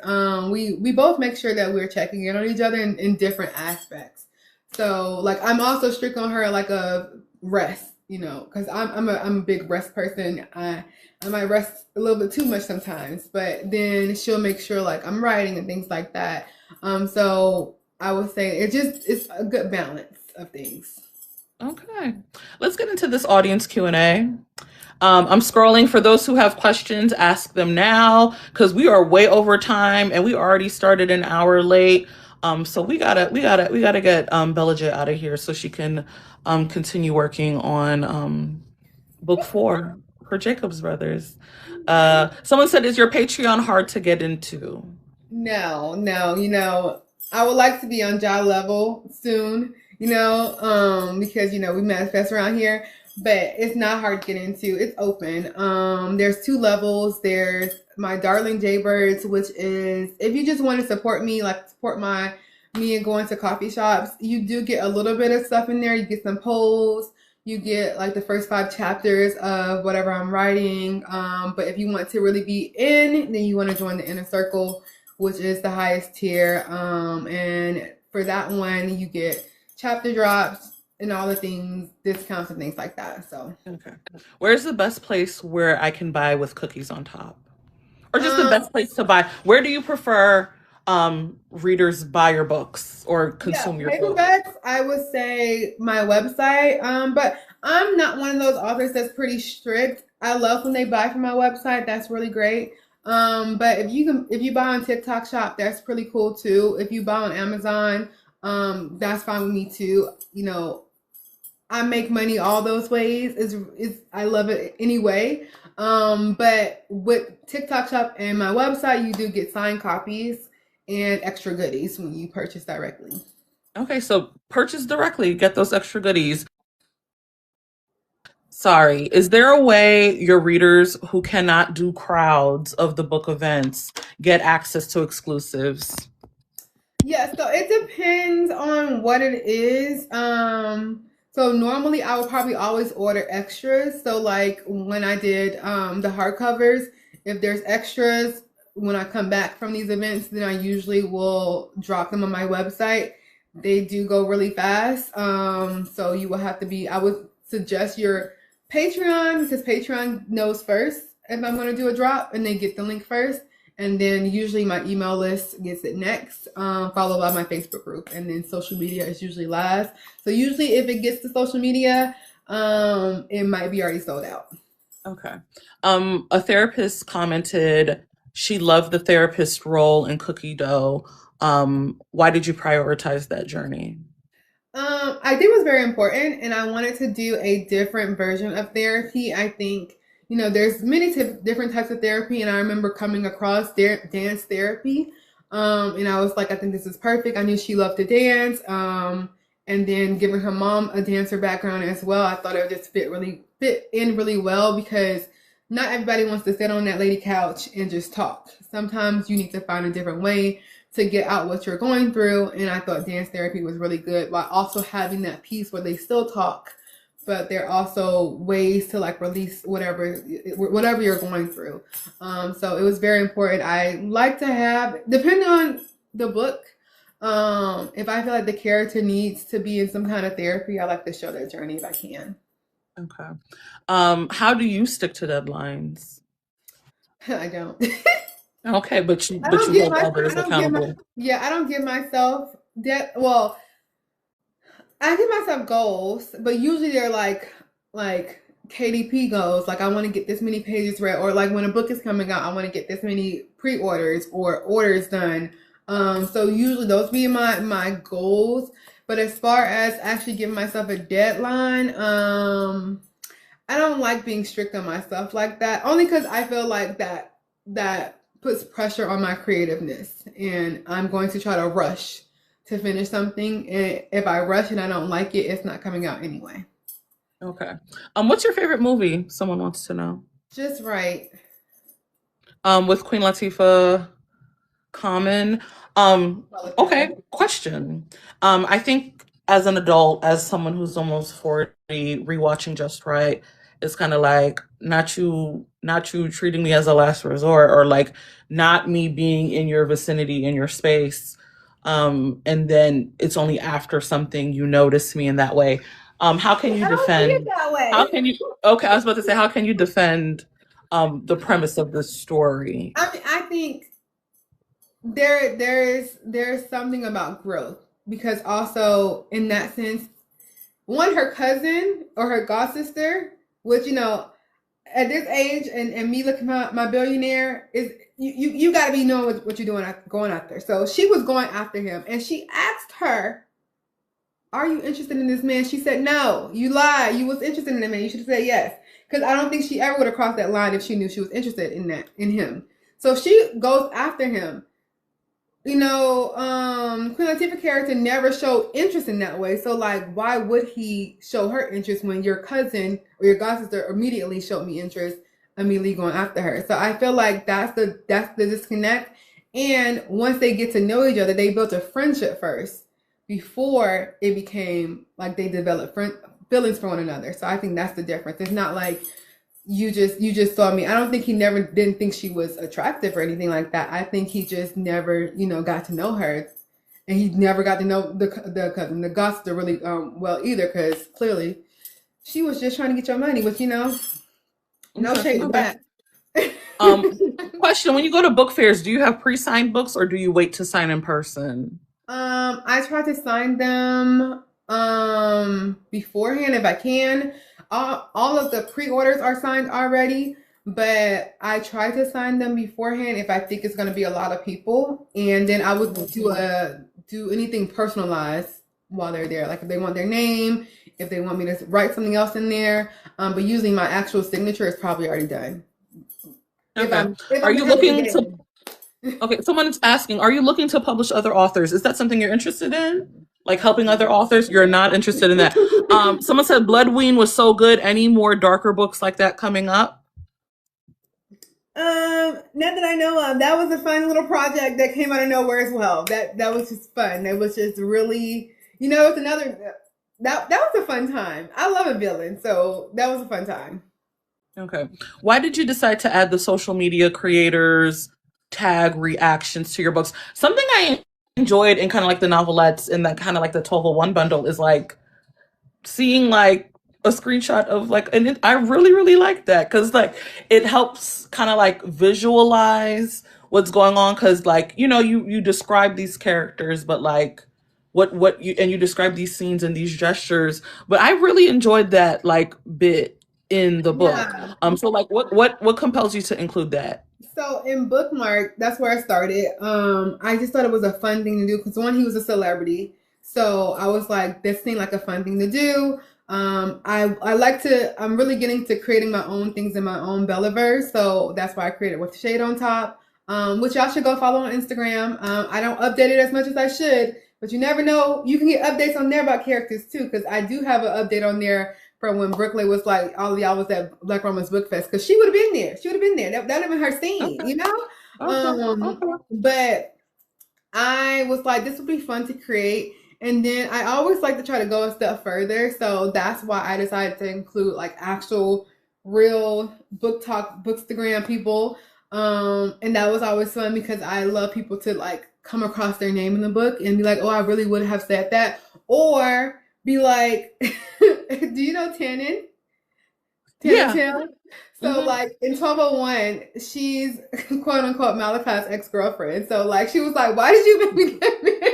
We both make sure that we're checking in on each other in different aspects. So like I'm also strict on her like a rest, because I'm a big rest person. I might rest a little bit too much sometimes, but then she'll make sure like I'm writing and things like that. So I would say it's a good balance of things. Okay. Let's get into this audience Q&A. I'm scrolling for those who have questions, ask them now because we are way over time and we already started an hour late. So we gotta get Bella J out of here so she can continue working on book 4 for Jacob's Brothers. Someone said, "Is your Patreon hard to get into?" No, no, I would like to be on job level soon, because we manifest around here, but it's not hard to get into. It's open. There's two levels. There's my Darling Jaybirds, which is if you just want to support me, like support me and going to coffee shops, you do get a little bit of stuff in there. You get some polls, you get like the first 5 chapters of whatever I'm writing. But if you want to really be in, then you want to join the inner circle, which is the highest tier. And for that one, you get chapter drops and all the things, discounts and things like that. So, Okay. Where's the best place where I can buy with cookies on top? Or just the um, best place to buy? Where do you prefer readers buy your books or yeah, consume your books? paperbacks, I would say my website. But I'm not one of those authors that's pretty strict. I love when they buy from my website. That's really great. But if you buy on TikTok Shop, that's pretty cool too. If you buy on Amazon, that's fine with me too. I make money all those ways. Is I love it anyway. But with TikTok Shop and my website, you do get signed copies and extra goodies when you purchase directly. Okay, so purchase directly, get those extra goodies. Sorry, is there a way your readers who cannot do crowds of the book events get access to exclusives? Yeah, so it depends on what it is. So normally I would probably always order extras. So like when I did the hardcovers, if there's extras when I come back from these events, then I usually will drop them on my website. They do go really fast. So you will have to be, I would suggest your Patreon because Patreon knows first if I'm going to do a drop and they get the link first. And then usually my email list gets it next, followed by my Facebook group. And then social media is usually last. So usually if it gets to social media, it might be already sold out. Okay. A therapist commented she loved the therapist role in Cookie Dough. Why did you prioritize that journey? I think it was very important, and I wanted to do a different version of therapy. I think, there's many different types of therapy, and I remember coming across dance therapy, and I was like, I think this is perfect. I knew she loved to dance, and then giving her mom a dancer background as well, I thought it would just fit in really well because not everybody wants to sit on that lady couch and just talk. Sometimes you need to find a different way to get out what you're going through. And I thought dance therapy was really good while also having that piece where they still talk, but there are also ways to like release whatever you're going through. So it was very important. I like to have, depending on the book, if I feel like the character needs to be in some kind of therapy, I like to show their journey if I can. Okay. How do you stick to deadlines? I don't. Okay, but you I but don't you give hold my I others don't give my accountable. yeah, I don't give myself that well, I give myself goals, but usually they're like KDP goals. Like I want to get this many pages read, or like when a book is coming out, I want to get this many pre-orders or orders done. So usually those be my goals. But as far as actually giving myself a deadline, I don't like being strict on myself like that. Only because I feel like that puts pressure on my creativeness, and I'm going to try to rush to finish something. And if I rush and I don't like it, it's not coming out anyway. Okay. What's your favorite movie? Someone wants to know. Just right. With Queen Latifah Common. Okay, question. I think as an adult, as someone who's almost 40, rewatching Just Right, it's kind of like not you treating me as a last resort or like not me being in your vicinity, in your space. And then it's only after something you notice me in that way. How can you I don't see it defend? that How way. can you? Okay, I was about to say, how can you defend the premise of this story? I mean, I think there's something about growth because also in that sense, one her cousin or her god sister, which at this age and me looking at my billionaire is you got to be knowing what you're doing going after. So she was going after him, and she asked her, "Are you interested in this man?" She said, "No, you lied. You was interested in the man. You should have said yes." Because I don't think she ever would have crossed that line if she knew she was interested in him. So she goes after him. Queen Latifah character never showed interest in that way. So like, why would he show her interest when your cousin or your god sister immediately showed me interest? immediately going after her. So I feel like that's the disconnect. And once they get to know each other, they built a friendship first before it became like they developed feelings for one another. So I think that's the difference. It's not like you just saw me. I don't think he never didn't think she was attractive or anything like that. I think he just never, got to know her, and he never got to know the cousin, the gossip really well either, because clearly she was just trying to get your money, which no Okay. shade to Okay. that. Question: when you go to book fairs, do you have pre-signed books or do you wait to sign in person? I try to sign them beforehand if I can. All of the pre-orders are signed already, but I try to sign them beforehand if I think it's going to be a lot of people, and then I would do anything personalized while they're there. Like if they want their name, if they want me to write something else in there, but usually my actual signature is probably already done. Okay. If Are I'm you ahead of the looking to? game. Okay, someone's asking, are you looking to publish other authors? Is that something you're interested in? Like helping other authors? You're not interested in that. Someone said Bloodween was so good. Any more darker books like that coming up? Not that I know of. That was a fun little project that came out of nowhere as well. That was just fun. It was just really, it's another that was a fun time. I love a villain, so that was a fun time. Okay. Why did you decide to add the social media creators tag reactions to your books? Something I enjoyed in kind of like the novelettes in that kind of like the 1201 bundle is like seeing like a screenshot of like, and I really really like that because like it helps kind of like visualize what's going on, because like you describe these characters, but like what you, and you describe these scenes and these gestures, but I really enjoyed that like bit in the book. Yeah. So like what compels you to include that? So in Bookmark, that's where I started. I just thought it was a fun thing to do because one, he was a celebrity, so I was like, this seemed like a fun thing to do. I like to. I'm really getting to creating my own things in my own Bellaverse, so that's why I created with the shade on top. Which y'all should go follow on Instagram. I don't update it as much as I should, but you never know. You can get updates on there about characters too, because I do have an update on there from when Brooklyn was like, all of y'all was at Black Romans Book Fest, because she would have been there. She would have been there. That would have been her scene, Okay. Okay. Okay. But I was like, this would be fun to create. And then I always like to try to go a step further. So that's why I decided to include like actual real book talk, bookstagram people. And that was always fun because I love people to like come across their name in the book and be like, oh, I really would have said that. Or be like, do you know Tannen? Tannen Yeah. Taylor? So Hmm. like in 1201, she's quote unquote Malachi's ex-girlfriend. So like she was like, why did you make me get married?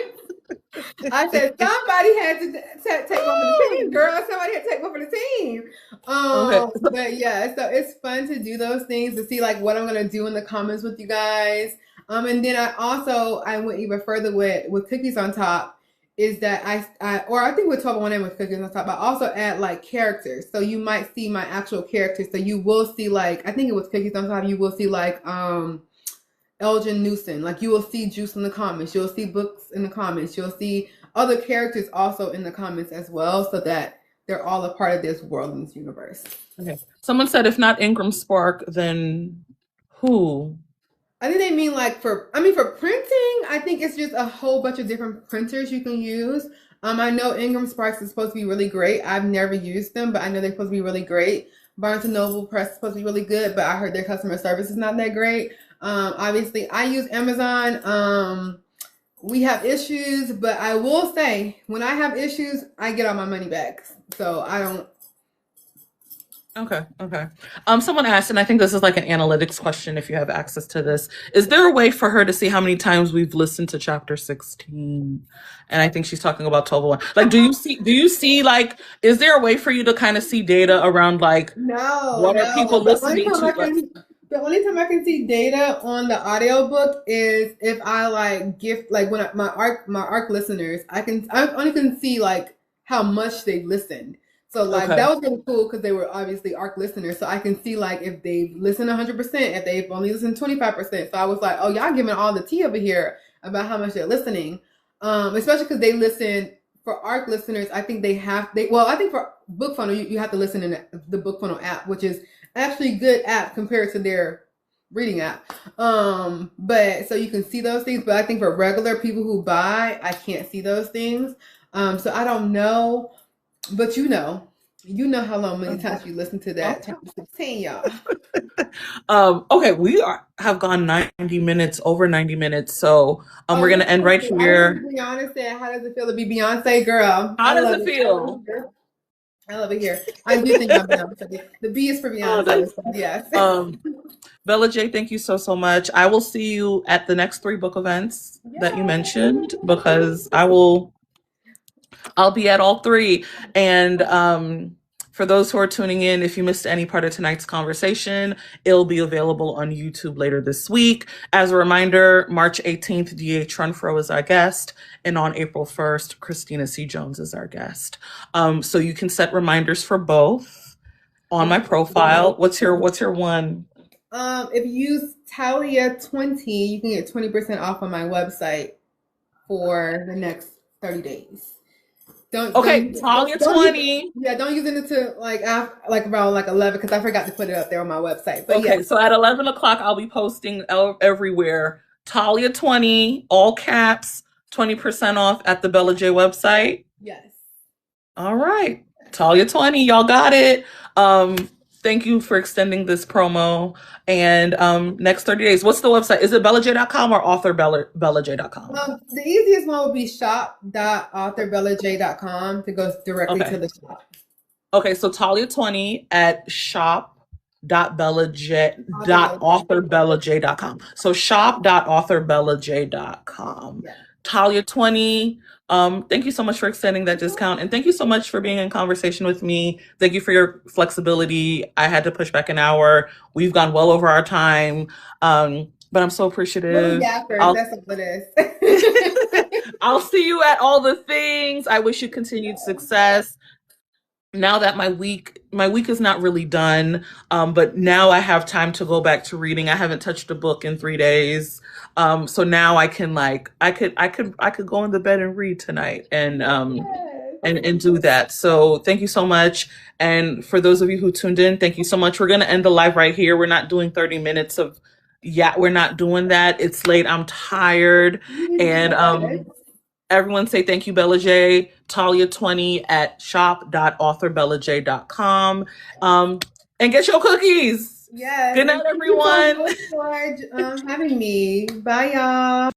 I said somebody had to take one for the team, girl. Somebody had to take one for the team. Okay. But yeah, so it's fun to do those things, to see like what I'm gonna do in the comments with you guys. And then I went even further with cookies on top. Is that I think with 1201 and with cookies on top, I also add like characters. So you might see my actual characters. So you will see like, I think it was cookies on top. You will see like Elgin Newsom. Like you will see Juice in the comments. You'll see books in the comments. You'll see other characters also in the comments as well, so that they're all a part of this world and this universe. Okay. Someone said if not Ingram Spark, then who? I think they mean like for printing, I think it's just a whole bunch of different printers you can use. I know Ingram Sparks is supposed to be really great. I've never used them, but I know they're supposed to be really great. Barnes and Noble Press is supposed to be really good, but I heard their customer service is not that great. Obviously, I use Amazon. We have issues, but I will say when I have issues, I get all my money back. So I don't. Okay, okay. Someone asked, and I think this is like an analytics question if you have access to this. Is there a way for her to see how many times we've listened to chapter 16? And I think she's talking about 1201. Like, do you see like, is there a way for you to kind of see data around like No, what are no. people listening to? Like, The only time I can see data on the audiobook is if I like gift like when my ARC listeners, I only can see like how much they've listened. So like okay, that was really cool because they were obviously ARC listeners. So I can see like if they've listened 100%, if they've only listened 25%. So I was like, oh, y'all giving all the tea over here about how much they're listening. Especially because they listen for ARC listeners. I think I think for Book Funnel, you have to listen in the Book Funnel app, which is actually good app compared to their reading app. But so you can see those things, but I think for regular people who buy, I can't see those things. So I don't know, but you know how long many times you listen to that chapter 16, y'all. Okay, have gone 90 minutes, over 90 minutes. So we're gonna end right here. Beyonce said, "How does it feel to be Beyonce, girl?" How does it feel? I love it here. I do think I'm Beyonce. The B is for Beyonce. Yes. Bella J, thank you so much. I will see you at the next 3 book events that you mentioned, because I'll be at all 3. And for those who are tuning in, if you missed any part of tonight's conversation, it'll be available on YouTube later this week. As a reminder, March 18th, D.H. Renfro is our guest, and on April 1st, Christina C. Jones is our guest. So you can set reminders for both on my profile. What's your one? If you use Talia 20, you can get 20% off on my website for the next 30 days. Talia 20. Don't use it until around 11, because I forgot to put it up there on my website. But okay, so at 11 o'clock, I'll be posting everywhere. Talia 20, all caps, 20% off at the Bella J website. Yes. All right, Talia 20, y'all got it. Thank you for extending this promo. And next 30 days, what's the website? Is it bellaj.com or author.bellaj.com? The easiest one would be shop.author.bellaj.com to go directly to the shop. Okay, so Talia 20 at shop.author.bellaj.com. So shop.author.bellaj.com. Yeah. Talia 20. Thank you so much for extending that discount. And thank you so much for being in conversation with me. Thank you for your flexibility. I had to push back an hour. We've gone well over our time. But I'm so appreciative. That's what it is. I'll see you at all the things. I wish you continued success. Now that my week is not really done, but now I have time to go back to reading. I haven't touched a book in 3 days. So now I can I could go into bed and read tonight and do that. So thank you so much. And for those of you who tuned in, thank you so much. We're going to end the live right here. We're not doing 30 minutes of, we're not doing that. It's late. I'm tired. And everyone say thank you, Bella J. Talia 20 at shop.author.bellaj.com. And get your cookies. Yes. Good night, everyone. Thank you so much for having me. Bye, y'all.